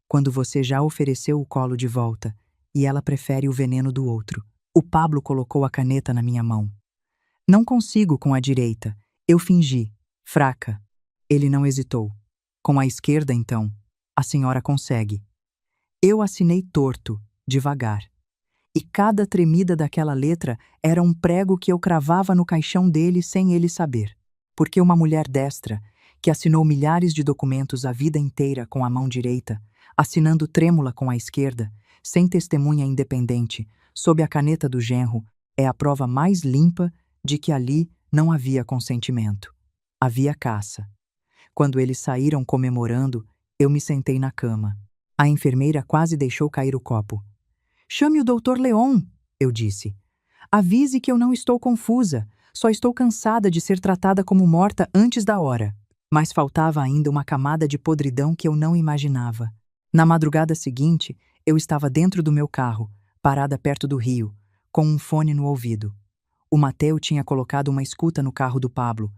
quando você já ofereceu o colo de volta e ela prefere o veneno do outro. O Pablo colocou a caneta na minha mão. Não consigo com a direita. Eu fingi, fraca. Ele não hesitou. Com a esquerda, então, a senhora consegue. Eu assinei torto, devagar. E cada tremida daquela letra era um prego que eu cravava no caixão dele sem ele saber. Porque uma mulher destra, que assinou milhares de documentos a vida inteira com a mão direita, assinando trêmula com a esquerda, sem testemunha independente, sob a caneta do genro, é a prova mais limpa de que ali não havia consentimento. Havia caça. Quando eles saíram comemorando, eu me sentei na cama. A enfermeira quase deixou cair o copo. Chame o Dr. Leon, eu disse. Avise que eu não estou confusa, só estou cansada de ser tratada como morta antes da hora. Mas faltava ainda uma camada de podridão que eu não imaginava. Na madrugada seguinte, eu estava dentro do meu carro, parada perto do rio, com um fone no ouvido. O Mateu tinha colocado uma escuta no carro do Pablo.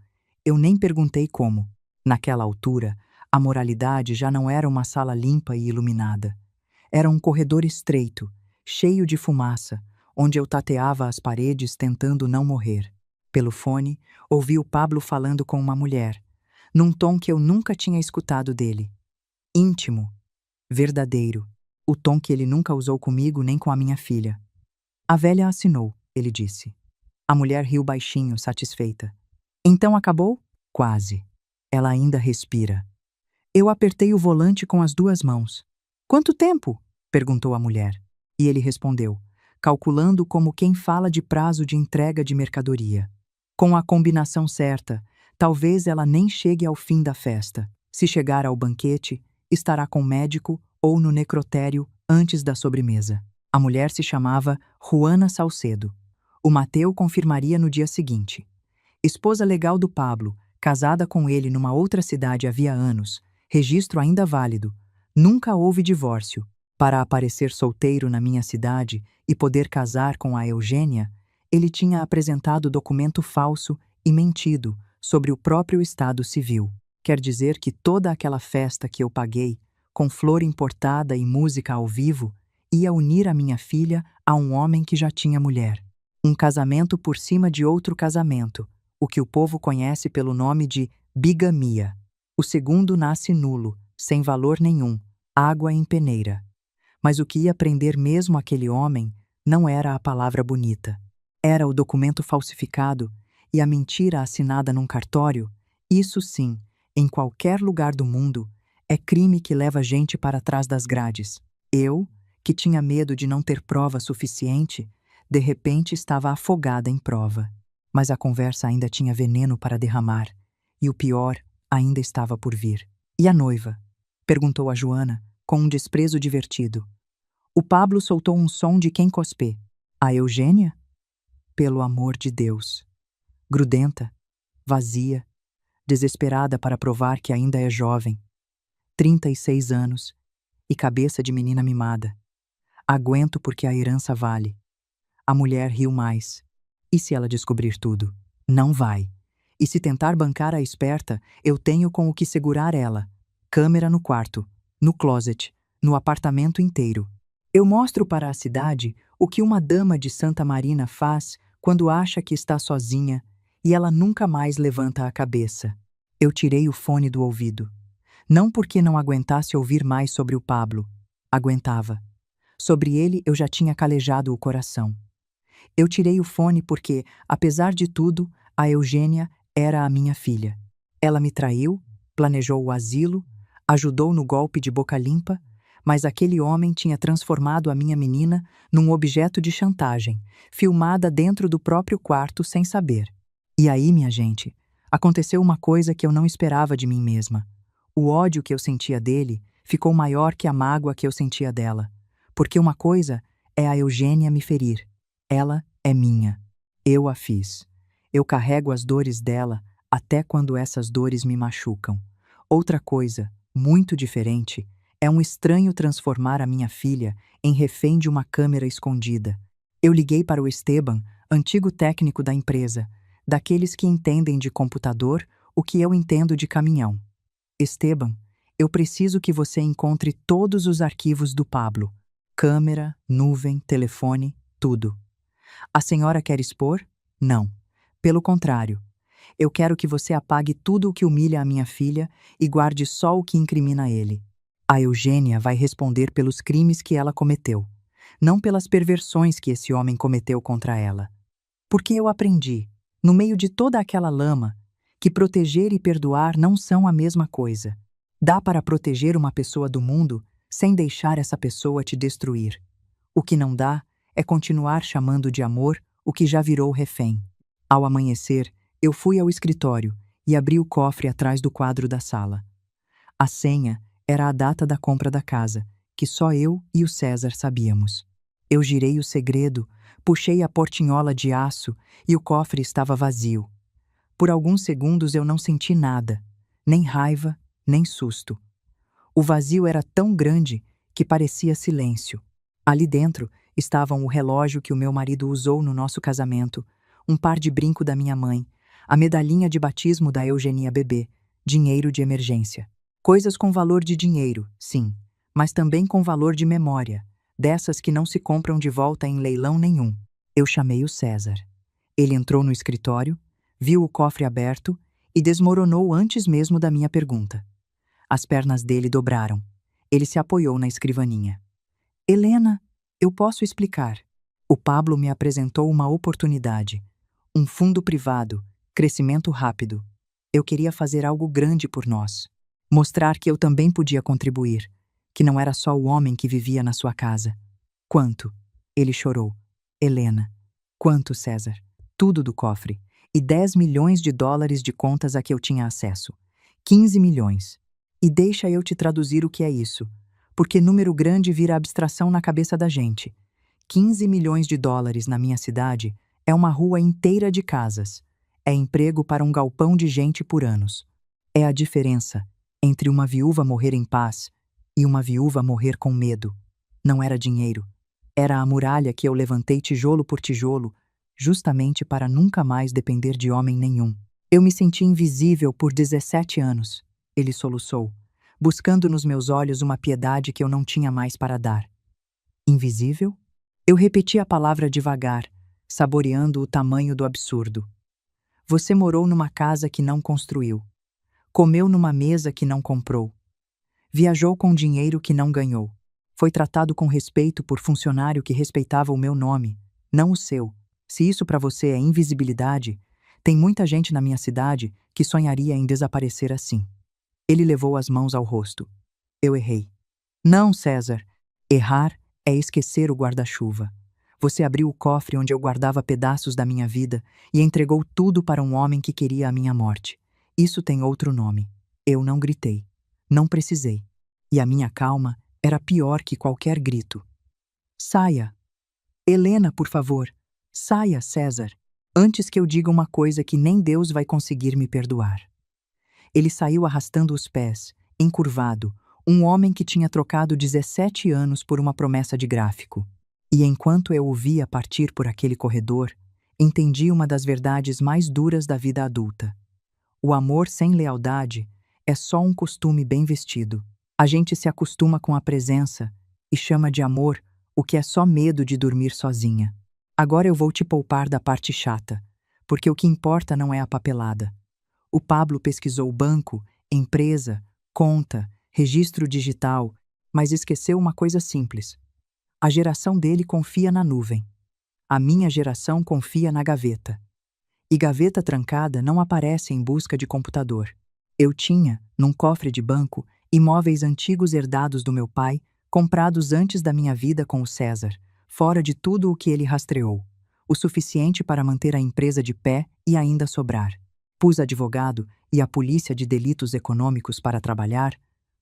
Eu nem perguntei como. Naquela altura, a moralidade já não era uma sala limpa e iluminada. Era um corredor estreito, cheio de fumaça, onde eu tateava as paredes tentando não morrer. Pelo fone, ouvi o Pablo falando com uma mulher, num tom que eu nunca tinha escutado dele. Íntimo, verdadeiro, o tom que ele nunca usou comigo nem com a minha filha. A velha assinou, ele disse. A mulher riu baixinho, satisfeita. Então acabou? Quase. Ela ainda respira. Eu apertei o volante com as 2 mãos. Quanto tempo? Perguntou a mulher. E ele respondeu, calculando como quem fala de prazo de entrega de mercadoria. Com a combinação certa, talvez ela nem chegue ao fim da festa. Se chegar ao banquete, estará com o médico ou no necrotério antes da sobremesa. A mulher se chamava Juana Salcedo. O Mateu confirmaria no dia seguinte. Esposa legal do Pablo, casada com ele numa outra cidade havia anos, registro ainda válido. Nunca houve divórcio. Para aparecer solteiro na minha cidade e poder casar com a Eugênia, ele tinha apresentado documento falso e mentido sobre o próprio estado civil. Quer dizer que toda aquela festa que eu paguei, com flor importada e música ao vivo, ia unir a minha filha a um homem que já tinha mulher. Um casamento por cima de outro casamento, o que o povo conhece pelo nome de bigamia. O segundo nasce nulo, sem valor nenhum, água em peneira. Mas o que ia prender mesmo aquele homem não era a palavra bonita. Era o documento falsificado e a mentira assinada num cartório. Isso sim, em qualquer lugar do mundo, é crime que leva gente para trás das grades. Eu, que tinha medo de não ter prova suficiente, de repente estava afogada em prova. Mas a conversa ainda tinha veneno para derramar, e o pior ainda estava por vir. E a noiva? Perguntou a Joana, com um desprezo divertido. O Pablo soltou um som de quem cospe. A Eugênia? Pelo amor de Deus. Grudenta, vazia, desesperada para provar que ainda é jovem. 36 anos e cabeça de menina mimada. Aguento porque a herança vale. A mulher riu mais. E se ela descobrir tudo? Não vai. E se tentar bancar a esperta, eu tenho com o que segurar ela. Câmera no quarto, no closet, no apartamento inteiro. Eu mostro para a cidade o que uma dama de Santa Marina faz quando acha que está sozinha e ela nunca mais levanta a cabeça. Eu tirei o fone do ouvido. Não porque não aguentasse ouvir mais sobre o Pablo. Aguentava. Sobre ele eu já tinha calejado o coração. Eu tirei o fone porque, apesar de tudo, a Eugênia era a minha filha. Ela me traiu, planejou o asilo, ajudou no golpe de Boca Limpa, mas aquele homem tinha transformado a minha menina num objeto de chantagem, filmada dentro do próprio quarto sem saber. E aí, minha gente, aconteceu uma coisa que eu não esperava de mim mesma. O ódio que eu sentia dele ficou maior que a mágoa que eu sentia dela. Porque uma coisa é a Eugênia me ferir. Ela é minha. Eu a fiz. Eu carrego as dores dela até quando essas dores me machucam. Outra coisa, muito diferente, é um estranho transformar a minha filha em refém de uma câmera escondida. Eu liguei para o Esteban, antigo técnico da empresa, daqueles que entendem de computador o que eu entendo de caminhão. Esteban, eu preciso que você encontre todos os arquivos do Pablo. Câmera, nuvem, telefone, tudo. A senhora quer expor? Não. Pelo contrário. Eu quero que você apague tudo o que humilha a minha filha e guarde só o que incrimina ele. A Eugênia vai responder pelos crimes que ela cometeu, não pelas perversões que esse homem cometeu contra ela. Porque eu aprendi, no meio de toda aquela lama, que proteger e perdoar não são a mesma coisa. Dá para proteger uma pessoa do mundo sem deixar essa pessoa te destruir. O que não dá é continuar chamando de amor o que já virou refém. Ao amanhecer, eu fui ao escritório e abri o cofre atrás do quadro da sala. A senha era a data da compra da casa, que só eu e o César sabíamos. Eu girei o segredo, puxei a portinhola de aço e o cofre estava vazio. Por alguns segundos eu não senti nada, nem raiva, nem susto. O vazio era tão grande que parecia silêncio. Ali dentro estavam o relógio que o meu marido usou no nosso casamento, um par de brinco da minha mãe, a medalhinha de batismo da Eugênia bebê, dinheiro de emergência. Coisas com valor de dinheiro, sim, mas também com valor de memória, dessas que não se compram de volta em leilão nenhum. Eu chamei o César. Ele entrou no escritório, viu o cofre aberto e desmoronou antes mesmo da minha pergunta. As pernas dele dobraram. Ele se apoiou na escrivaninha. Helena, eu posso explicar. O Pablo me apresentou uma oportunidade. Um fundo privado, crescimento rápido. Eu queria fazer algo grande por nós. Mostrar que eu também podia contribuir, que não era só o homem que vivia na sua casa. Quanto? Ele chorou. Helena. Quanto, César? Tudo do cofre. E 10 milhões de dólares de contas a que eu tinha acesso. 15 milhões. E deixa eu te traduzir o que é isso, porque número grande vira abstração na cabeça da gente. 15 milhões de dólares na minha cidade é uma rua inteira de casas. É emprego para um galpão de gente por anos. É a diferença entre uma viúva morrer em paz e uma viúva morrer com medo. Não era dinheiro. Era a muralha que eu levantei tijolo por tijolo, justamente para nunca mais depender de homem nenhum. Eu me senti invisível por 17 anos. Ele soluçou, buscando nos meus olhos uma piedade que eu não tinha mais para dar. Invisível? Eu repeti a palavra devagar, saboreando o tamanho do absurdo. Você morou numa casa que não construiu. Comeu numa mesa que não comprou. Viajou com dinheiro que não ganhou. Foi tratado com respeito por funcionário que respeitava o meu nome, não o seu. Se isso para você é invisibilidade, tem muita gente na minha cidade que sonharia em desaparecer assim. Ele levou as mãos ao rosto. Eu errei. Não, César. Errar é esquecer o guarda-chuva. Você abriu o cofre onde eu guardava pedaços da minha vida e entregou tudo para um homem que queria a minha morte. Isso tem outro nome. Eu não gritei. Não precisei. E a minha calma era pior que qualquer grito. Saia. Helena, por favor. Saia, César. Antes que eu diga uma coisa que nem Deus vai conseguir me perdoar. Ele saiu arrastando os pés, encurvado, um homem que tinha trocado 17 anos por uma promessa de gráfico. E enquanto eu o via partir por aquele corredor, entendi uma das verdades mais duras da vida adulta. O amor sem lealdade é só um costume bem vestido. A gente se acostuma com a presença e chama de amor o que é só medo de dormir sozinha. Agora eu vou te poupar da parte chata, porque o que importa não é a papelada. O Pablo pesquisou banco, empresa, conta, registro digital, mas esqueceu uma coisa simples. A geração dele confia na nuvem. A minha geração confia na gaveta. E gaveta trancada não aparece em busca de computador. Eu tinha, num cofre de banco, imóveis antigos herdados do meu pai, comprados antes da minha vida com o César, fora de tudo o que ele rastreou. O suficiente para manter a empresa de pé e ainda sobrar. Pus advogado e a polícia de delitos econômicos para trabalhar,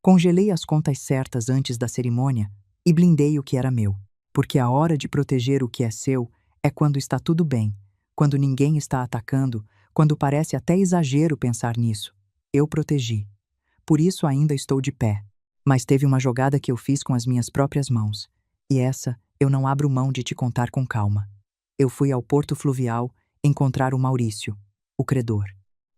congelei as contas certas antes da cerimônia e blindei o que era meu. Porque a hora de proteger o que é seu é quando está tudo bem, quando ninguém está atacando, quando parece até exagero pensar nisso. Eu protegi. Por isso ainda estou de pé. Mas teve uma jogada que eu fiz com as minhas próprias mãos. E essa eu não abro mão de te contar com calma. Eu fui ao Porto Fluvial encontrar o Maurício, o credor.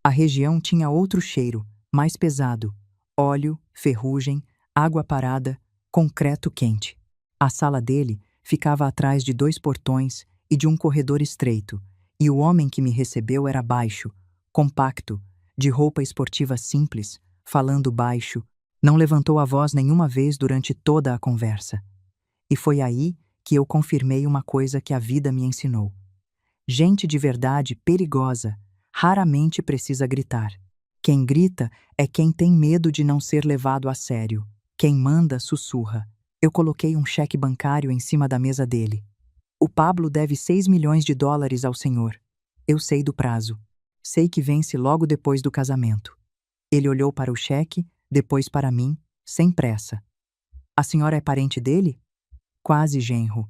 A região tinha outro cheiro, mais pesado. Óleo, ferrugem, água parada, concreto quente. A sala dele ficava atrás de 2 portões e de um corredor estreito, e o homem que me recebeu era baixo, compacto, de roupa esportiva simples, falando baixo, não levantou a voz nenhuma vez durante toda a conversa. E foi aí que eu confirmei uma coisa que a vida me ensinou. Gente de verdade perigosa raramente precisa gritar. Quem grita é quem tem medo de não ser levado a sério. Quem manda, sussurra. Eu coloquei um cheque bancário em cima da mesa dele. O Pablo deve 6 milhões de dólares ao senhor. Eu sei do prazo. Sei que vence logo depois do casamento. Ele olhou para o cheque, depois para mim, sem pressa. A senhora é parente dele? Quase, genro.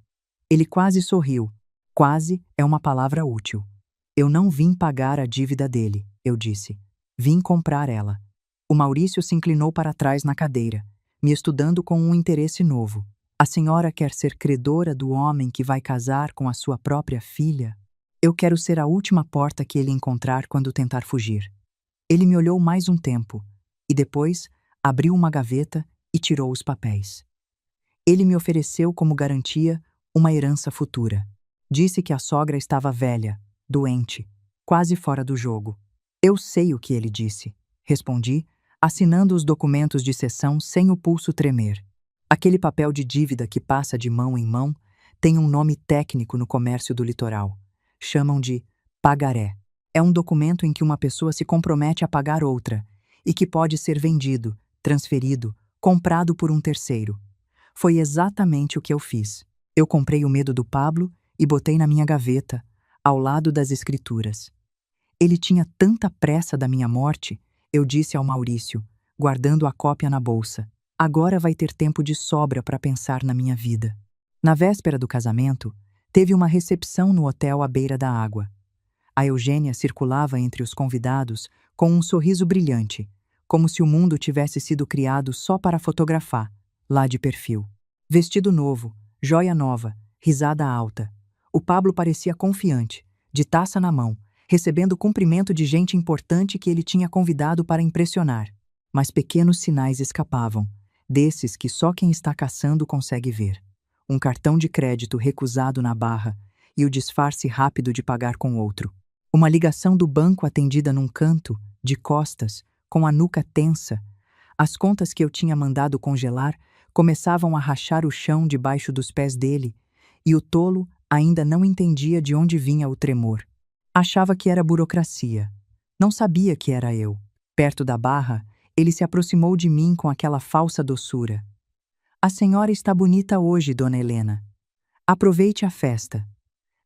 Ele quase sorriu. Quase é uma palavra útil. Eu não vim pagar a dívida dele, eu disse. Vim comprar ela. O Maurício se inclinou para trás na cadeira, me estudando com um interesse novo. A senhora quer ser credora do homem que vai casar com a sua própria filha? Eu quero ser a última porta que ele encontrar quando tentar fugir. Ele me olhou mais um tempo, e depois abriu uma gaveta e tirou os papéis. Ele me ofereceu como garantia uma herança futura. Disse que a sogra estava velha, doente, quase fora do jogo. Eu sei o que ele disse, respondi, assinando os documentos de cessão sem o pulso tremer. Aquele papel de dívida que passa de mão em mão tem um nome técnico no comércio do litoral. Chamam de pagaré. É um documento em que uma pessoa se compromete a pagar outra e que pode ser vendido, transferido, comprado por um terceiro. Foi exatamente o que eu fiz. Eu comprei o medo do Pablo e botei na minha gaveta, ao lado das escrituras. Ele tinha tanta pressa da minha morte, eu disse ao Maurício, guardando a cópia na bolsa. Agora vai ter tempo de sobra para pensar na minha vida. Na véspera do casamento, teve uma recepção no hotel à beira da água. A Eugênia circulava entre os convidados com um sorriso brilhante, como se o mundo tivesse sido criado só para fotografar, lá de perfil. Vestido novo, joia nova, risada alta. O Pablo parecia confiante, de taça na mão, recebendo cumprimento de gente importante que ele tinha convidado para impressionar. Mas pequenos sinais escapavam, desses que só quem está caçando consegue ver. Um cartão de crédito recusado na barra e o disfarce rápido de pagar com outro. Uma ligação do banco atendida num canto, de costas, com a nuca tensa. As contas que eu tinha mandado congelar começavam a rachar o chão debaixo dos pés dele, e o tolo ainda não entendia de onde vinha o tremor. Achava que era burocracia. Não sabia que era eu. Perto da barra, ele se aproximou de mim com aquela falsa doçura. A senhora está bonita hoje, dona Helena. Aproveite a festa.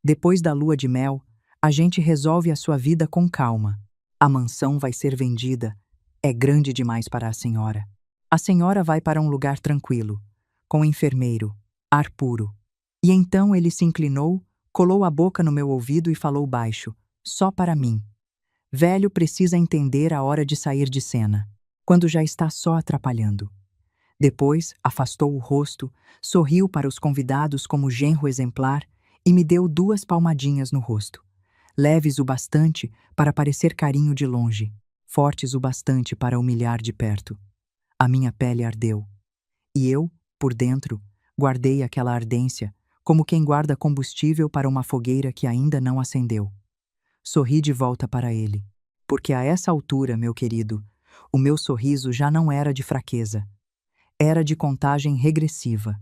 Depois da lua de mel, a gente resolve a sua vida com calma. A mansão vai ser vendida. É grande demais para a senhora. A senhora vai para um lugar tranquilo, com enfermeiro, ar puro. E então ele se inclinou, colou a boca no meu ouvido e falou baixo, só para mim. Velho precisa entender a hora de sair de cena, quando já está só atrapalhando. Depois, afastou o rosto, sorriu para os convidados como genro exemplar e me deu 2 palmadinhas no rosto. Leves o bastante para parecer carinho de longe, fortes o bastante para humilhar de perto. A minha pele ardeu. E eu, por dentro, guardei aquela ardência, como quem guarda combustível para uma fogueira que ainda não acendeu. Sorri de volta para ele, porque a essa altura, meu querido, o meu sorriso já não era de fraqueza, era de contagem regressiva.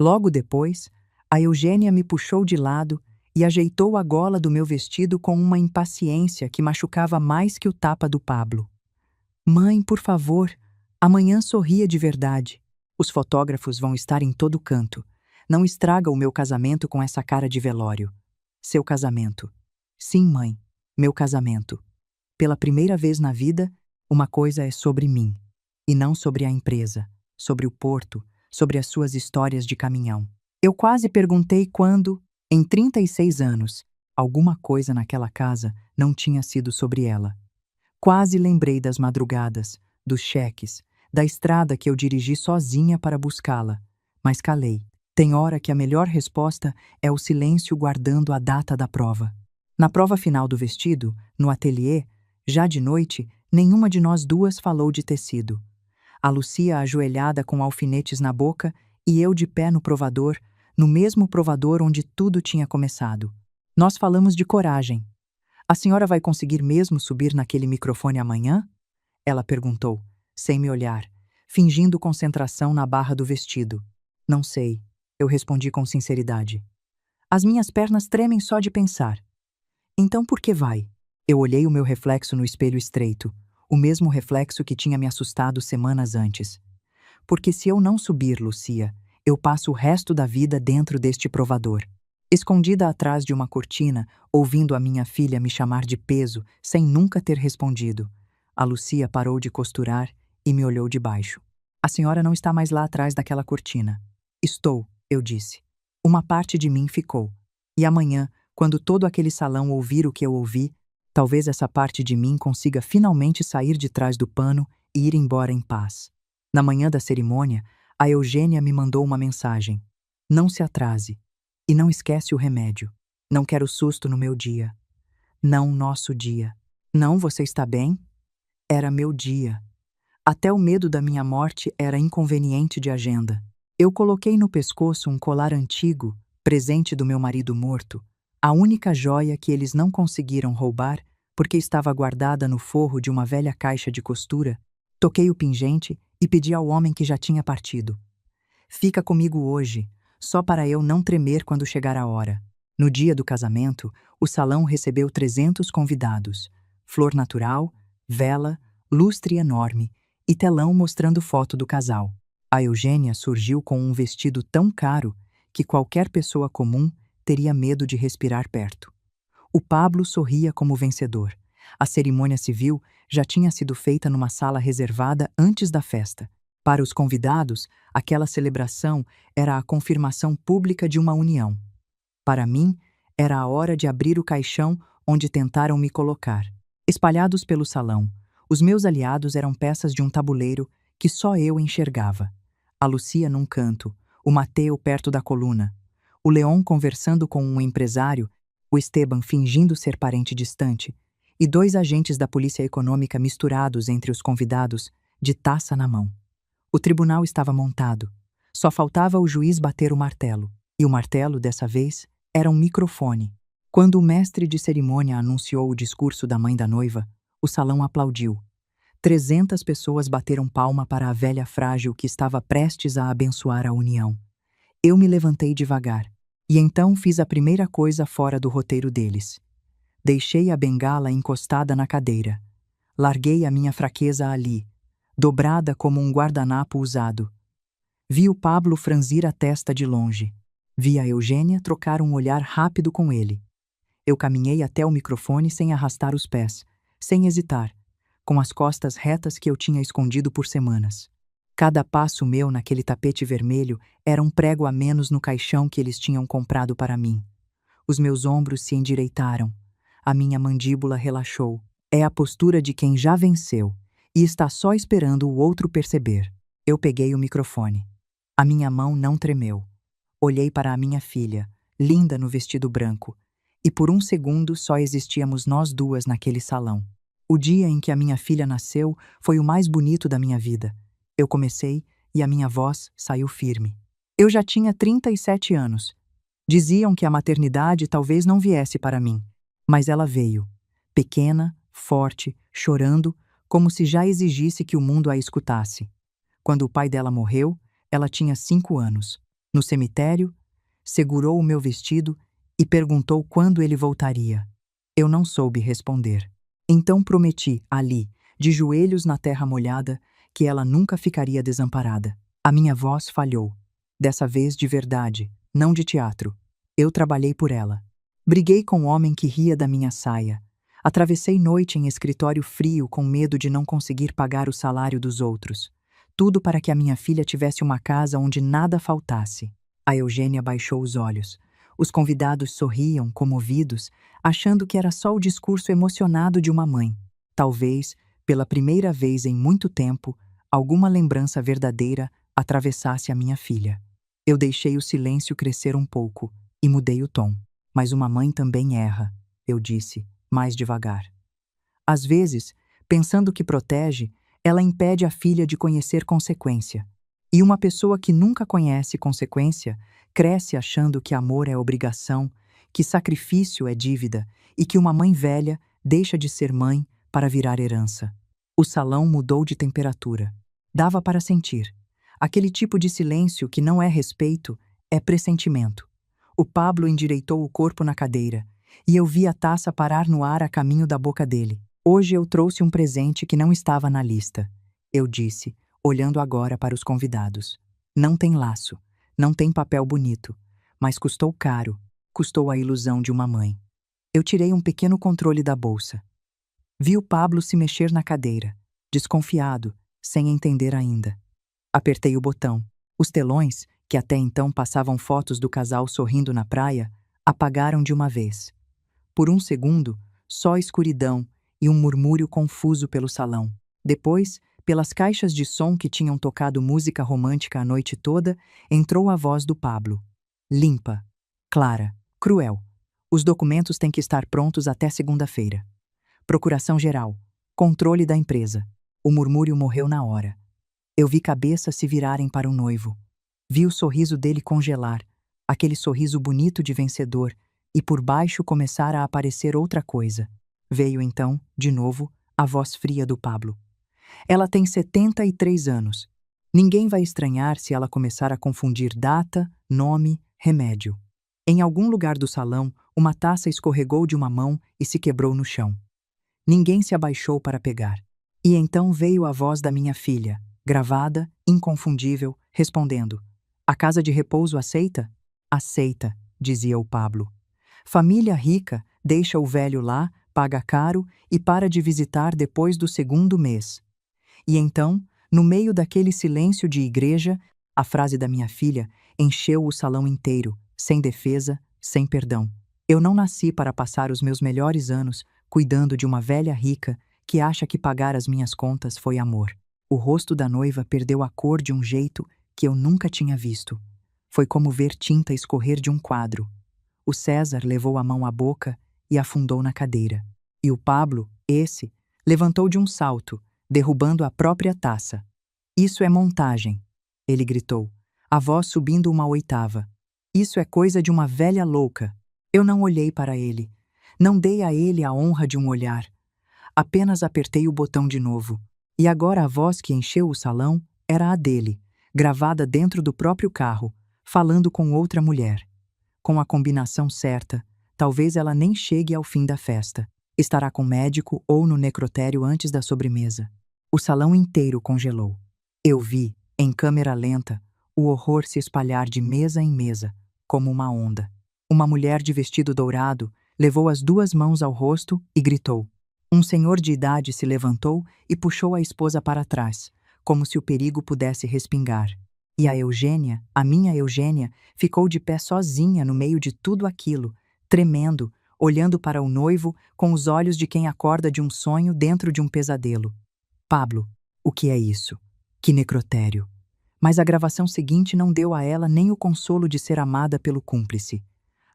Logo depois, a Eugênia me puxou de lado e ajeitou a gola do meu vestido com uma impaciência que machucava mais que o tapa do Pablo. Mãe, por favor, amanhã sorria de verdade. Os fotógrafos vão estar em todo canto. Não estraga o meu casamento com essa cara de velório. Seu casamento. Sim, mãe, meu casamento. Pela primeira vez na vida, uma coisa é sobre mim, e não sobre a empresa, sobre o porto, sobre as suas histórias de caminhão. Eu quase perguntei quando, em 36 anos, alguma coisa naquela casa não tinha sido sobre ela. Quase lembrei das madrugadas, dos cheques, da estrada que eu dirigi sozinha para buscá-la, mas calei. Tem hora que a melhor resposta é o silêncio guardando a data da prova. Na prova final do vestido, no ateliê, já de noite, nenhuma de nós duas falou de tecido. A Lucia ajoelhada com alfinetes na boca e eu de pé no provador, no mesmo provador onde tudo tinha começado. Nós falamos de coragem. A senhora vai conseguir mesmo subir naquele microfone amanhã? Ela perguntou, sem me olhar, fingindo concentração na barra do vestido. Não sei, eu respondi com sinceridade. As minhas pernas tremem só de pensar. Então por que vai? Eu olhei o meu reflexo no espelho estreito, o mesmo reflexo que tinha me assustado semanas antes. Porque se eu não subir, Lucia, eu passo o resto da vida dentro deste provador. Escondida atrás de uma cortina, ouvindo a minha filha me chamar de peso, sem nunca ter respondido. A Lucia parou de costurar e me olhou de baixo. A senhora não está mais lá atrás daquela cortina. Estou, eu disse. Uma parte de mim ficou. E amanhã, quando todo aquele salão ouvir o que eu ouvi, talvez essa parte de mim consiga finalmente sair de trás do pano e ir embora em paz. Na manhã da cerimônia, a Eugênia me mandou uma mensagem. Não se atrase. E não esquece o remédio. Não quero susto no meu dia. Não nosso dia. Não, você está bem? Era meu dia. Até o medo da minha morte era inconveniente de agenda. Eu coloquei no pescoço um colar antigo, presente do meu marido morto, a única joia que eles não conseguiram roubar porque estava guardada no forro de uma velha caixa de costura. Toquei o pingente e pedi ao homem que já tinha partido. Fica comigo hoje, só para eu não tremer quando chegar a hora. No dia do casamento, o salão recebeu 300 convidados. Flor natural, vela, lustre enorme e telão mostrando foto do casal. A Eugênia surgiu com um vestido tão caro que qualquer pessoa comum teria medo de respirar perto. O Pablo sorria como vencedor. A cerimônia civil já tinha sido feita numa sala reservada antes da festa. Para os convidados, aquela celebração era a confirmação pública de uma união. Para mim, era a hora de abrir o caixão onde tentaram me colocar. Espalhados pelo salão, os meus aliados eram peças de um tabuleiro que só eu enxergava. A Lucia num canto, o Mateu perto da coluna, o Leon conversando com um empresário, o Esteban fingindo ser parente distante, e 2 agentes da polícia econômica misturados entre os convidados, de taça na mão. O tribunal estava montado. Só faltava o juiz bater o martelo. E o martelo, dessa vez, era um microfone. Quando o mestre de cerimônia anunciou o discurso da mãe da noiva, o salão aplaudiu. 300 pessoas bateram palma para a velha frágil que estava prestes a abençoar a união. Eu me levantei devagar, e então fiz a primeira coisa fora do roteiro deles. Deixei a bengala encostada na cadeira. Larguei a minha fraqueza ali, dobrada como um guardanapo usado. Vi o Pablo franzir a testa de longe. Vi a Eugênia trocar um olhar rápido com ele. Eu caminhei até o microfone sem arrastar os pés, sem hesitar, com as costas retas que eu tinha escondido por semanas. Cada passo meu naquele tapete vermelho era um prego a menos no caixão que eles tinham comprado para mim. Os meus ombros se endireitaram. A minha mandíbula relaxou. É a postura de quem já venceu e está só esperando o outro perceber. Eu peguei o microfone. A minha mão não tremeu. Olhei para a minha filha, linda no vestido branco, e por um segundo só existíamos nós duas naquele salão. O dia em que a minha filha nasceu foi o mais bonito da minha vida. Eu comecei e a minha voz saiu firme. Eu já tinha 37 anos. Diziam que a maternidade talvez não viesse para mim, mas ela veio. Pequena, forte, chorando, como se já exigisse que o mundo a escutasse. Quando o pai dela morreu, ela tinha 5 anos. No cemitério, segurou o meu vestido e perguntou quando ele voltaria. Eu não soube responder. Então prometi, ali, de joelhos na terra molhada, que ela nunca ficaria desamparada. A minha voz falhou. Dessa vez de verdade, não de teatro. Eu trabalhei por ela. Briguei com o homem que ria da minha saia. Atravessei noite em escritório frio com medo de não conseguir pagar o salário dos outros. Tudo para que a minha filha tivesse uma casa onde nada faltasse. A Eugênia baixou os olhos. Os convidados sorriam, comovidos, achando que era só o discurso emocionado de uma mãe. Talvez, pela primeira vez em muito tempo, alguma lembrança verdadeira atravessasse a minha filha. Eu deixei o silêncio crescer um pouco e mudei o tom. Mas uma mãe também erra, eu disse, mais devagar. Às vezes, pensando que protege, ela impede a filha de conhecer consequência. E uma pessoa que nunca conhece consequência cresce achando que amor é obrigação, que sacrifício é dívida e que uma mãe velha deixa de ser mãe para virar herança. O salão mudou de temperatura. Dava para sentir. Aquele tipo de silêncio que não é respeito, é pressentimento. O Pablo endireitou o corpo na cadeira, e eu vi a taça parar no ar a caminho da boca dele. Hoje eu trouxe um presente que não estava na lista, eu disse, olhando agora para os convidados. Não tem laço, não tem papel bonito, mas custou caro, custou a ilusão de uma mãe. Eu tirei um pequeno controle da bolsa. Vi o Pablo se mexer na cadeira, desconfiado, sem entender ainda. Apertei o botão. Os telões, que até então passavam fotos do casal sorrindo na praia, apagaram de uma vez. Por um segundo, só escuridão e um murmúrio confuso pelo salão. Depois, pelas caixas de som que tinham tocado música romântica a noite toda, entrou a voz do Pablo. Limpa, clara, cruel. Os documentos têm que estar prontos até segunda-feira. Procuração-geral. Controle da empresa. O murmúrio morreu na hora. Eu vi cabeças se virarem para o noivo. Vi o sorriso dele congelar, aquele sorriso bonito de vencedor, e por baixo começar a aparecer outra coisa. Veio então, de novo, a voz fria do Pablo. Ela tem 73 anos. Ninguém vai estranhar se ela começar a confundir data, nome, remédio. Em algum lugar do salão, uma taça escorregou de uma mão e se quebrou no chão. Ninguém se abaixou para pegar. E então veio a voz da minha filha, gravada, inconfundível, respondendo: A casa de repouso aceita? Aceita, dizia o Pablo. Família rica deixa o velho lá, paga caro e para de visitar depois do segundo mês. E então, no meio daquele silêncio de igreja, a frase da minha filha encheu o salão inteiro, sem defesa, sem perdão. Eu não nasci para passar os meus melhores anos cuidando de uma velha rica que acha que pagar as minhas contas foi amor. O rosto da noiva perdeu a cor de um jeito que eu nunca tinha visto. Foi como ver tinta escorrer de um quadro. O César levou a mão à boca e afundou na cadeira. E o Pablo, esse, levantou de um salto, derrubando a própria taça. Isso é montagem, ele gritou, a voz subindo uma oitava. Isso é coisa de uma velha louca. Eu não olhei para ele. Não dei a ele a honra de um olhar. Apenas apertei o botão de novo. E agora a voz que encheu o salão era a dele, gravada dentro do próprio carro, falando com outra mulher. Com a combinação certa, talvez ela nem chegue ao fim da festa. Estará com o médico ou no necrotério antes da sobremesa. O salão inteiro congelou. Eu vi, em câmera lenta, o horror se espalhar de mesa em mesa, como uma onda. Uma mulher de vestido dourado levou as 2 mãos ao rosto e gritou. Um senhor de idade se levantou e puxou a esposa para trás, como se o perigo pudesse respingar. E a Eugênia, a minha Eugênia, ficou de pé sozinha no meio de tudo aquilo, tremendo, olhando para o noivo com os olhos de quem acorda de um sonho dentro de um pesadelo. Pablo, o que é isso? Que necrotério! Mas a gravação seguinte não deu a ela nem o consolo de ser amada pelo cúmplice.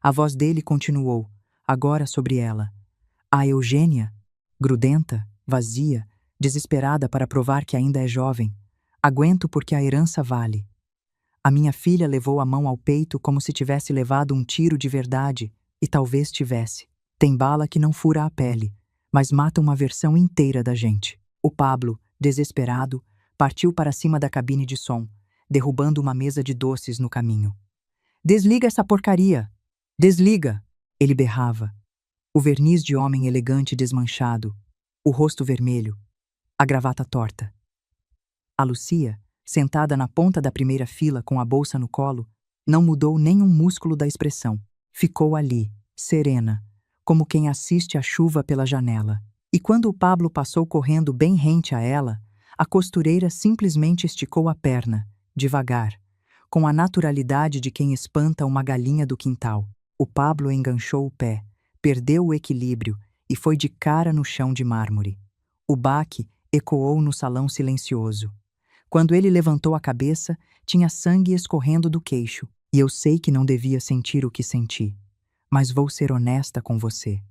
A voz dele continuou, agora sobre ela. A Eugênia, grudenta, vazia, desesperada para provar que ainda é jovem. Aguento porque a herança vale. A minha filha levou a mão ao peito como se tivesse levado um tiro de verdade, e talvez tivesse. Tem bala que não fura a pele, mas mata uma versão inteira da gente. O Pablo, desesperado, partiu para cima da cabine de som, derrubando uma mesa de doces no caminho. Desliga essa porcaria! Desliga! Ele berrava. O verniz de homem elegante desmanchado, o rosto vermelho, a gravata torta. A Lucia, sentada na ponta da primeira fila com a bolsa no colo, não mudou nem um músculo da expressão. Ficou ali, serena, como quem assiste a chuva pela janela. E quando o Pablo passou correndo bem rente a ela, a costureira simplesmente esticou a perna, devagar, com a naturalidade de quem espanta uma galinha do quintal. O Pablo enganchou o pé, perdeu o equilíbrio e foi de cara no chão de mármore. O baque ecoou no salão silencioso. Quando ele levantou a cabeça, tinha sangue escorrendo do queixo, e eu sei que não devia sentir o que senti. Mas vou ser honesta com você.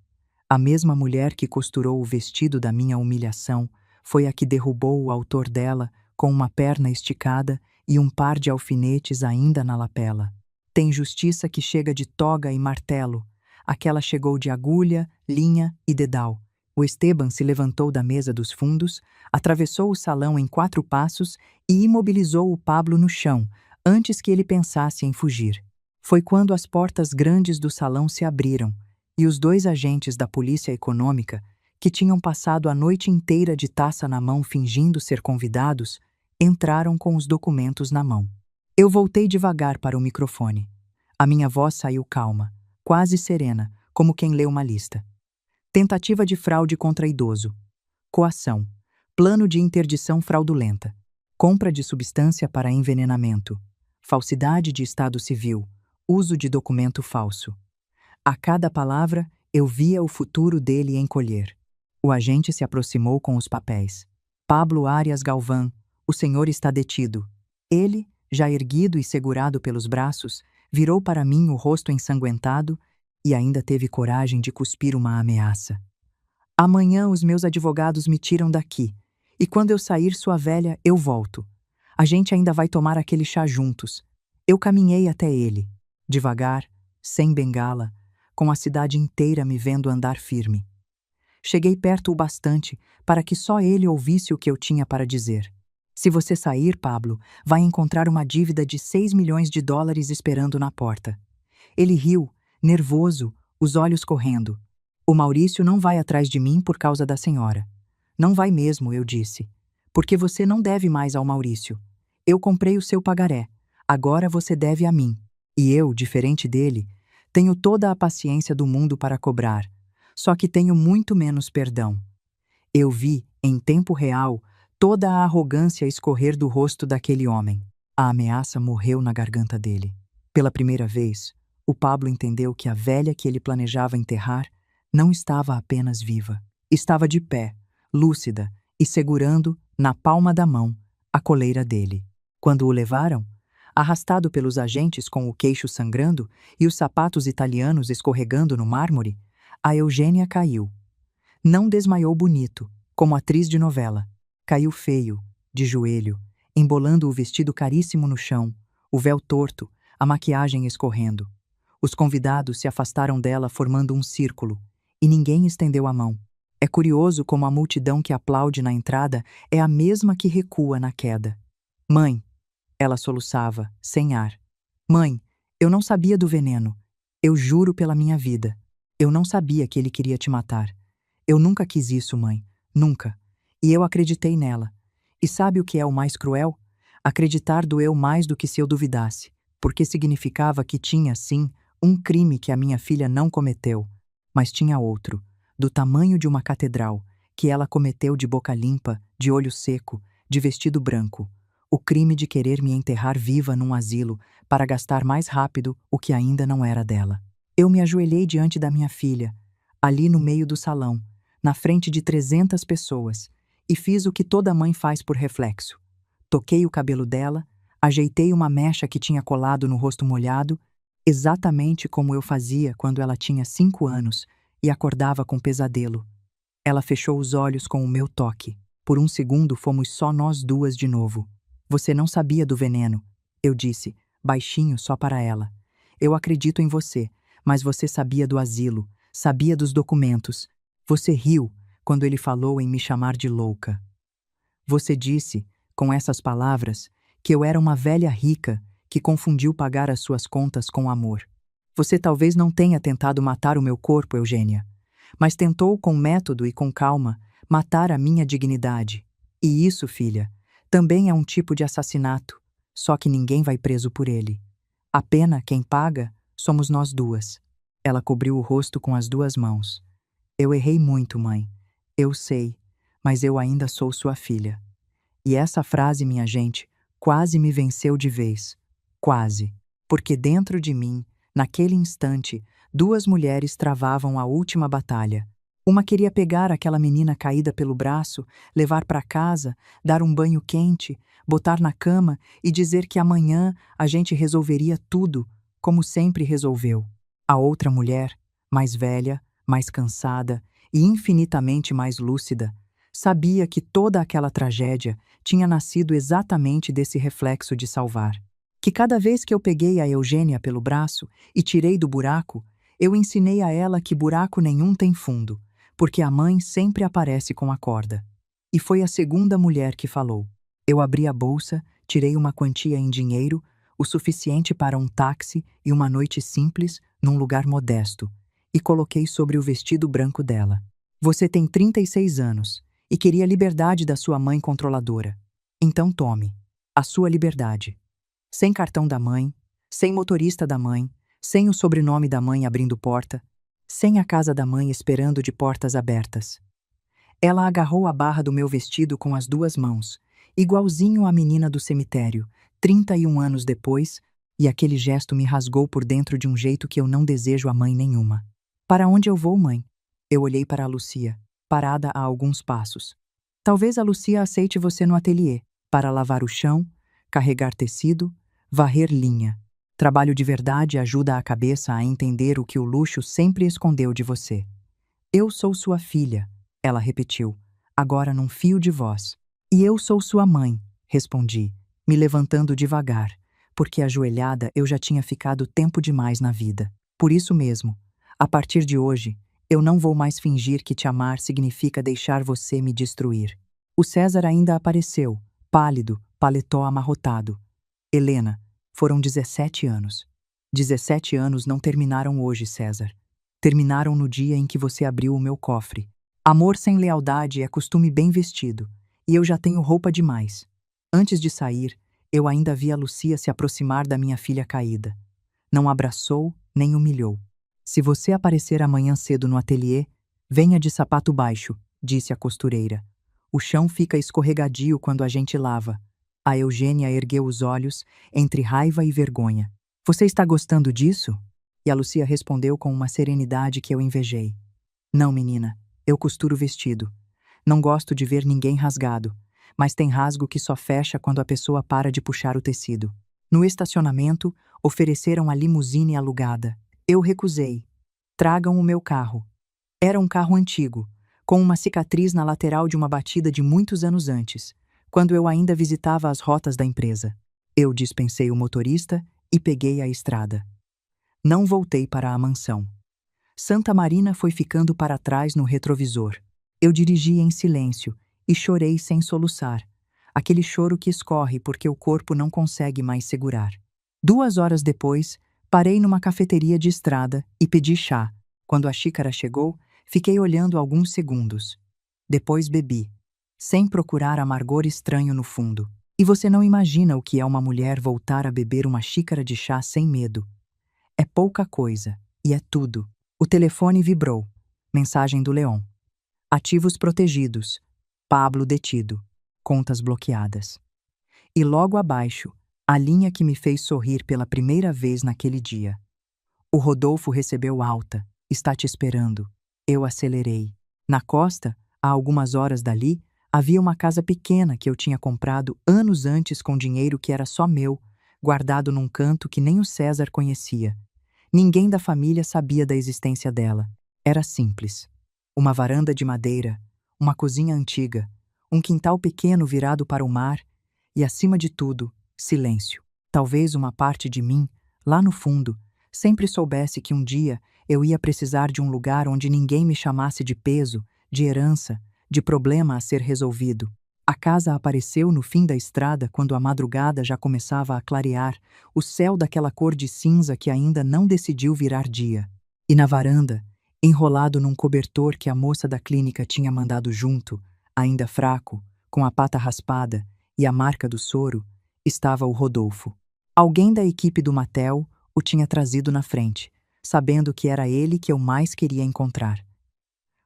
A mesma mulher que costurou o vestido da minha humilhação foi a que derrubou o autor dela com uma perna esticada e um par de alfinetes ainda na lapela. Tem justiça que chega de toga e martelo. Aquela chegou de agulha, linha e dedal. O Esteban se levantou da mesa dos fundos, atravessou o salão em 4 passos e imobilizou o Pablo no chão, antes que ele pensasse em fugir. Foi quando as portas grandes do salão se abriram e os 2 agentes da Polícia Econômica, que tinham passado a noite inteira de taça na mão fingindo ser convidados, entraram com os documentos na mão. Eu voltei devagar para o microfone. A minha voz saiu calma, quase serena, como quem lê uma lista. Tentativa de fraude contra idoso. Coação. Plano de interdição fraudulenta. Compra de substância para envenenamento. Falsidade de estado civil. Uso de documento falso. A cada palavra, eu via o futuro dele encolher. O agente se aproximou com os papéis. Pablo Arias Galvão, o senhor está detido. Ele, já erguido e segurado pelos braços, virou para mim o rosto ensanguentado e ainda teve coragem de cuspir uma ameaça. Amanhã os meus advogados me tiram daqui, e quando eu sair, sua velha, eu volto. A gente ainda vai tomar aquele chá juntos. Eu caminhei até ele, devagar, sem bengala, com a cidade inteira me vendo andar firme. Cheguei perto o bastante para que só ele ouvisse o que eu tinha para dizer. Se você sair, Pablo, vai encontrar uma dívida de 6 milhões de dólares esperando na porta. Ele riu, nervoso, os olhos correndo. O Maurício não vai atrás de mim por causa da senhora. Não vai mesmo, eu disse. Porque você não deve mais ao Maurício. Eu comprei o seu pagaré. Agora você deve a mim. E eu, diferente dele, tenho toda a paciência do mundo para cobrar. Só que tenho muito menos perdão. Eu vi, em tempo real, toda a arrogância escorrer do rosto daquele homem. A ameaça morreu na garganta dele. Pela primeira vez, o Pablo entendeu que a velha que ele planejava enterrar não estava apenas viva. Estava de pé, lúcida e segurando, na palma da mão, a coleira dele. Quando o levaram, arrastado pelos agentes com o queixo sangrando e os sapatos italianos escorregando no mármore, a Eugênia caiu. Não desmaiou bonito, como atriz de novela. Caiu feio, de joelho, embolando o vestido caríssimo no chão, o véu torto, a maquiagem escorrendo. Os convidados se afastaram dela formando um círculo, e ninguém estendeu a mão. É curioso como a multidão que aplaude na entrada é a mesma que recua na queda. Mãe, ela soluçava, sem ar. Mãe, eu não sabia do veneno. Eu juro pela minha vida. Eu não sabia que ele queria te matar. Eu nunca quis isso, mãe. Nunca. E eu acreditei nela. E sabe o que é o mais cruel? Acreditar doeu mais do que se eu duvidasse, porque significava que tinha, sim, um crime que a minha filha não cometeu, mas tinha outro, do tamanho de uma catedral, que ela cometeu de boca limpa, de olho seco, de vestido branco. O crime de querer me enterrar viva num asilo para gastar mais rápido o que ainda não era dela. Eu me ajoelhei diante da minha filha, ali no meio do salão, na frente de 300 pessoas, e fiz o que toda mãe faz por reflexo. Toquei o cabelo dela, ajeitei uma mecha que tinha colado no rosto molhado, exatamente como eu fazia quando ela tinha 5 anos e acordava com pesadelo. Ela fechou os olhos com o meu toque. Por um segundo fomos só nós duas de novo. Você não sabia do veneno, eu disse, baixinho só para ela. Eu acredito em você, mas você sabia do asilo, sabia dos documentos. Você riu quando ele falou em me chamar de louca. Você disse, com essas palavras, que eu era uma velha rica que confundiu pagar as suas contas com amor. Você talvez não tenha tentado matar o meu corpo, Eugênia, mas tentou com método e com calma matar a minha dignidade. E isso, filha, também é um tipo de assassinato, só que ninguém vai preso por ele. A pena, quem paga, somos nós duas. Ela cobriu o rosto com as duas mãos. Eu errei muito, mãe. Eu sei, mas eu ainda sou sua filha. E essa frase, minha gente, quase me venceu de vez. Quase. Porque dentro de mim, naquele instante, duas mulheres travavam a última batalha. Uma queria pegar aquela menina caída pelo braço, levar para casa, dar um banho quente, botar na cama e dizer que amanhã a gente resolveria tudo, como sempre resolveu. A outra mulher, mais velha, mais cansada e infinitamente mais lúcida, sabia que toda aquela tragédia tinha nascido exatamente desse reflexo de salvar. Que cada vez que eu peguei a Eugênia pelo braço e tirei do buraco, eu ensinei a ela que buraco nenhum tem fundo, porque a mãe sempre aparece com a corda. E foi a segunda mulher que falou. Eu abri a bolsa, tirei uma quantia em dinheiro, o suficiente para um táxi e uma noite simples num lugar modesto, e coloquei sobre o vestido branco dela. Você tem 36 anos e queria a liberdade da sua mãe controladora. Então tome a sua liberdade. Sem cartão da mãe, sem motorista da mãe, sem o sobrenome da mãe abrindo porta, sem a casa da mãe esperando de portas abertas. Ela agarrou a barra do meu vestido com as duas mãos, igualzinho à menina do cemitério, 31 anos depois, e aquele gesto me rasgou por dentro de um jeito que eu não desejo a mãe nenhuma. Para onde eu vou, mãe? Eu olhei para a Lucia, parada a alguns passos. Talvez a Lucia aceite você no ateliê, para lavar o chão, carregar tecido, varrer linha. Trabalho de verdade ajuda a cabeça a entender o que o luxo sempre escondeu de você. Eu sou sua filha, ela repetiu, agora num fio de voz. E eu sou sua mãe, respondi, me levantando devagar, porque ajoelhada eu já tinha ficado tempo demais na vida. Por isso mesmo, a partir de hoje, eu não vou mais fingir que te amar significa deixar você me destruir. O César ainda apareceu, pálido, paletó amarrotado. Helena, foram 17 anos. 17 anos não terminaram hoje, César. Terminaram no dia em que você abriu o meu cofre. Amor sem lealdade é costume bem vestido, e eu já tenho roupa demais. Antes de sair, eu ainda vi a Lucia se aproximar da minha filha caída. Não abraçou, nem humilhou. Se você aparecer amanhã cedo no ateliê, venha de sapato baixo, disse a costureira. O chão fica escorregadio quando a gente lava. A Eugênia ergueu os olhos, entre raiva e vergonha. Você está gostando disso? E a Lucia respondeu com uma serenidade que eu invejei. Não, menina, eu costuro vestido. Não gosto de ver ninguém rasgado, mas tem rasgo que só fecha quando a pessoa para de puxar o tecido. No estacionamento, ofereceram a limusine alugada. Eu recusei. Tragam o meu carro. Era um carro antigo, com uma cicatriz na lateral de uma batida de muitos anos antes, quando eu ainda visitava as rotas da empresa. Eu dispensei o motorista e peguei a estrada. Não voltei para a mansão. Santa Marina foi ficando para trás no retrovisor. Eu dirigi em silêncio e chorei sem soluçar. Aquele choro que escorre porque o corpo não consegue mais segurar. 2 horas depois, parei numa cafeteria de estrada e pedi chá. Quando a xícara chegou, fiquei olhando alguns segundos. Depois bebi, sem procurar amargor estranho no fundo. E você não imagina o que é uma mulher voltar a beber uma xícara de chá sem medo. É pouca coisa, e é tudo. O telefone vibrou. Mensagem do Leon. Ativos protegidos. Pablo detido. Contas bloqueadas. E logo abaixo, a linha que me fez sorrir pela primeira vez naquele dia. O Rodolfo recebeu alta. Está te esperando. Eu acelerei. Na costa, a algumas horas dali, havia uma casa pequena que eu tinha comprado anos antes com dinheiro que era só meu, guardado num canto que nem o César conhecia. Ninguém da família sabia da existência dela. Era simples. Uma varanda de madeira, uma cozinha antiga, um quintal pequeno virado para o mar e, acima de tudo, silêncio. Talvez uma parte de mim, lá no fundo, sempre soubesse que um dia eu ia precisar de um lugar onde ninguém me chamasse de peso, de herança, de problema a ser resolvido. A casa apareceu no fim da estrada quando a madrugada já começava a clarear, o céu daquela cor de cinza que ainda não decidiu virar dia. E na varanda, enrolado num cobertor que a moça da clínica tinha mandado junto, ainda fraco, com a pata raspada e a marca do soro, estava o Rodolfo. Alguém da equipe do Mattel o tinha trazido na frente, sabendo que era ele que eu mais queria encontrar.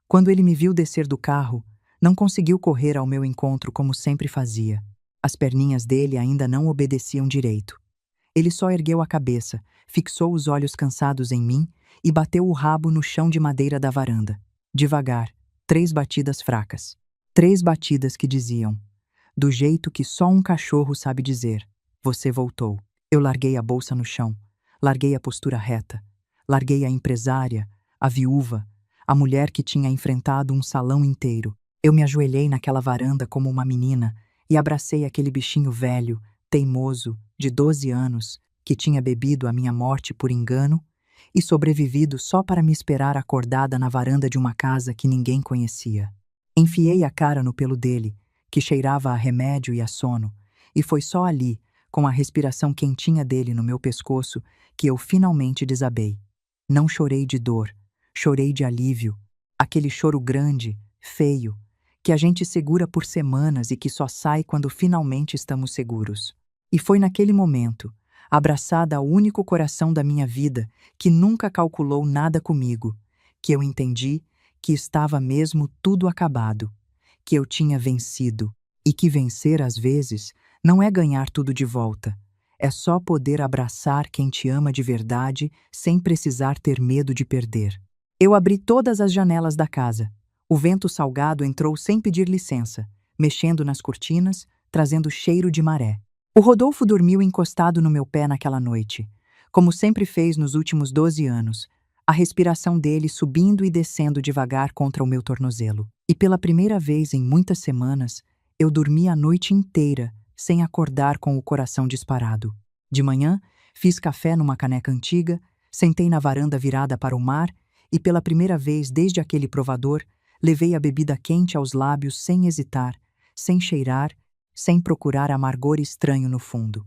Quando ele me viu descer do carro, não conseguiu correr ao meu encontro como sempre fazia. As perninhas dele ainda não obedeciam direito. Ele só ergueu a cabeça, fixou os olhos cansados em mim e bateu o rabo no chão de madeira da varanda. Devagar, 3 batidas fracas. 3 batidas que diziam, do jeito que só um cachorro sabe dizer: você voltou. Eu larguei a bolsa no chão, larguei a postura reta, larguei a empresária, a viúva, a mulher que tinha enfrentado um salão inteiro. Eu me ajoelhei naquela varanda como uma menina e abracei aquele bichinho velho, teimoso, de 12 anos, que tinha bebido a minha morte por engano e sobrevivido só para me esperar acordada na varanda de uma casa que ninguém conhecia. Enfiei a cara no pelo dele, que cheirava a remédio e a sono, e foi só ali, com a respiração quentinha dele no meu pescoço, que eu finalmente desabei. Não chorei de dor, chorei de alívio, aquele choro grande, feio, que a gente segura por semanas e que só sai quando finalmente estamos seguros. E foi naquele momento, abraçada ao único coração da minha vida, que nunca calculou nada comigo, que eu entendi que estava mesmo tudo acabado, que eu tinha vencido, e que vencer às vezes não é ganhar tudo de volta, é só poder abraçar quem te ama de verdade sem precisar ter medo de perder. Eu abri todas as janelas da casa. O vento salgado entrou sem pedir licença, mexendo nas cortinas, trazendo cheiro de maré. O Rodolfo dormiu encostado no meu pé naquela noite, como sempre fez nos últimos 12 anos, a respiração dele subindo e descendo devagar contra o meu tornozelo. E pela primeira vez em muitas semanas, eu dormi a noite inteira, sem acordar com o coração disparado. De manhã, fiz café numa caneca antiga, sentei na varanda virada para o mar e pela primeira vez desde aquele provador, levei a bebida quente aos lábios sem hesitar, sem cheirar, sem procurar amargor estranho no fundo.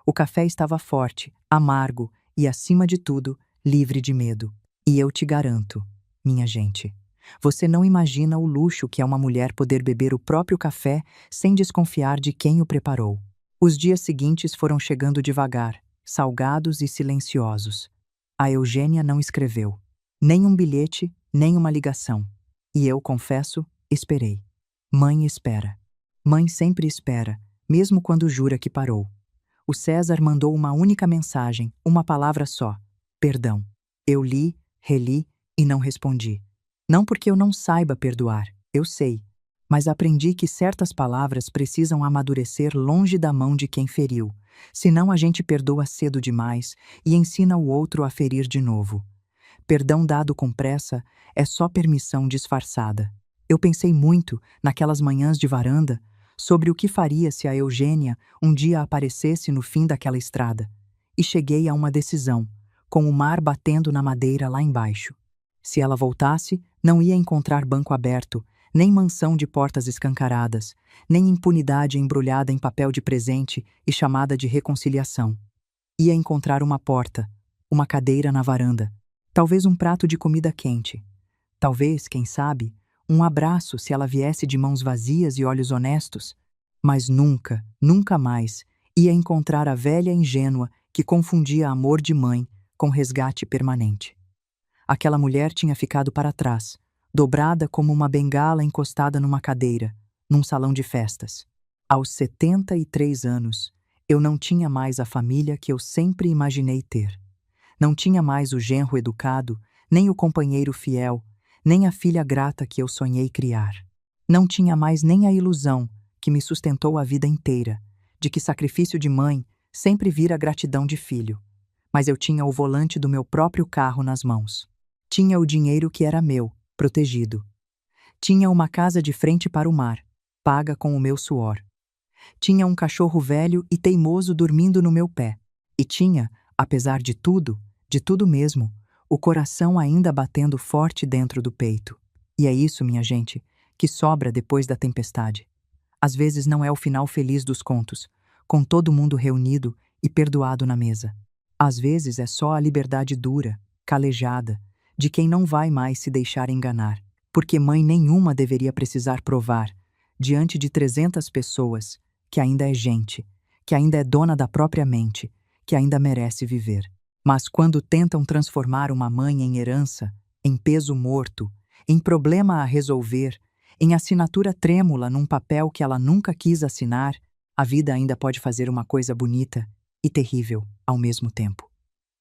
O café estava forte, amargo e, acima de tudo, livre de medo. E eu te garanto, minha gente, você não imagina o luxo que é uma mulher poder beber o próprio café sem desconfiar de quem o preparou. Os dias seguintes foram chegando devagar, salgados e silenciosos. A Eugênia não escreveu, nem um bilhete, nem uma ligação. E eu, confesso, esperei. Mãe espera. Mãe sempre espera, mesmo quando jura que parou. O César mandou uma única mensagem, uma palavra só: perdão. Eu li, reli e não respondi. Não porque eu não saiba perdoar, eu sei, mas aprendi que certas palavras precisam amadurecer longe da mão de quem feriu, senão a gente perdoa cedo demais e ensina o outro a ferir de novo. Perdão dado com pressa é só permissão disfarçada. Eu pensei muito, naquelas manhãs de varanda, sobre o que faria se a Eugênia um dia aparecesse no fim daquela estrada. E cheguei a uma decisão, com o mar batendo na madeira lá embaixo. Se ela voltasse, não ia encontrar banco aberto, nem mansão de portas escancaradas, nem impunidade embrulhada em papel de presente e chamada de reconciliação. Ia encontrar uma porta, uma cadeira na varanda, talvez um prato de comida quente. Talvez, quem sabe, um abraço se ela viesse de mãos vazias e olhos honestos. Mas nunca, nunca mais ia encontrar a velha ingênua que confundia amor de mãe com resgate permanente. Aquela mulher tinha ficado para trás, dobrada como uma bengala encostada numa cadeira, num salão de festas. Aos 73 anos, eu não tinha mais a família que eu sempre imaginei ter. Não tinha mais o genro educado, nem o companheiro fiel, nem a filha grata que eu sonhei criar. Não tinha mais nem a ilusão, que me sustentou a vida inteira, de que sacrifício de mãe sempre vira gratidão de filho. Mas eu tinha o volante do meu próprio carro nas mãos. Tinha o dinheiro que era meu, protegido. Tinha uma casa de frente para o mar, paga com o meu suor. Tinha um cachorro velho e teimoso dormindo no meu pé. E tinha, apesar de tudo mesmo, o coração ainda batendo forte dentro do peito. E é isso, minha gente, que sobra depois da tempestade. Às vezes não é o final feliz dos contos, com todo mundo reunido e perdoado na mesa. Às vezes é só a liberdade dura, calejada, de quem não vai mais se deixar enganar. Porque mãe nenhuma deveria precisar provar, diante de 300 pessoas, que ainda é gente, que ainda é dona da própria mente, que ainda merece viver. Mas quando tentam transformar uma mãe em herança, em peso morto, em problema a resolver, em assinatura trêmula num papel que ela nunca quis assinar, a vida ainda pode fazer uma coisa bonita e terrível ao mesmo tempo.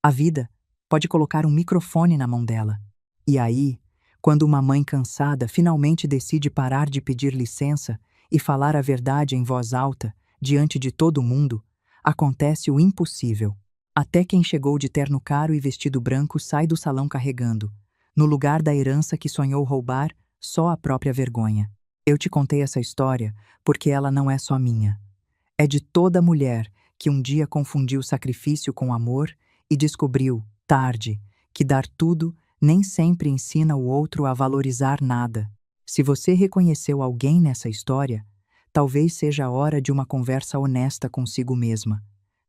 A vida pode colocar um microfone na mão dela. E aí, quando uma mãe cansada finalmente decide parar de pedir licença e falar a verdade em voz alta, diante de todo mundo, acontece o impossível. Até quem chegou de terno caro e vestido branco sai do salão carregando, no lugar da herança que sonhou roubar, só a própria vergonha. Eu te contei essa história porque ela não é só minha. É de toda mulher que um dia confundiu sacrifício com amor e descobriu, tarde, que dar tudo nem sempre ensina o outro a valorizar nada. Se você reconheceu alguém nessa história, talvez seja a hora de uma conversa honesta consigo mesma.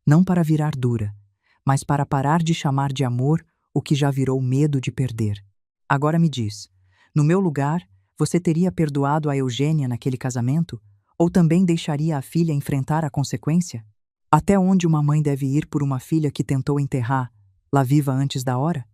Não para virar dura, mas para parar de chamar de amor o que já virou medo de perder. Agora me diz, no meu lugar, você teria perdoado a Eugênia naquele casamento? Ou também deixaria a filha enfrentar a consequência? Até onde uma mãe deve ir por uma filha que tentou enterrar-la viva antes da hora?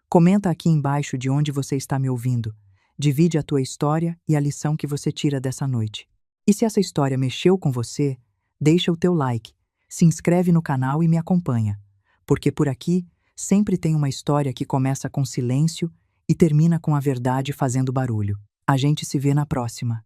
Comenta aqui embaixo de onde você está me ouvindo. Divide a tua história e a lição que você tira dessa noite. E se essa história mexeu com você, deixa o teu like, se inscreve no canal e me acompanha. Porque por aqui sempre tem uma história que começa com silêncio e termina com a verdade fazendo barulho. A gente se vê na próxima.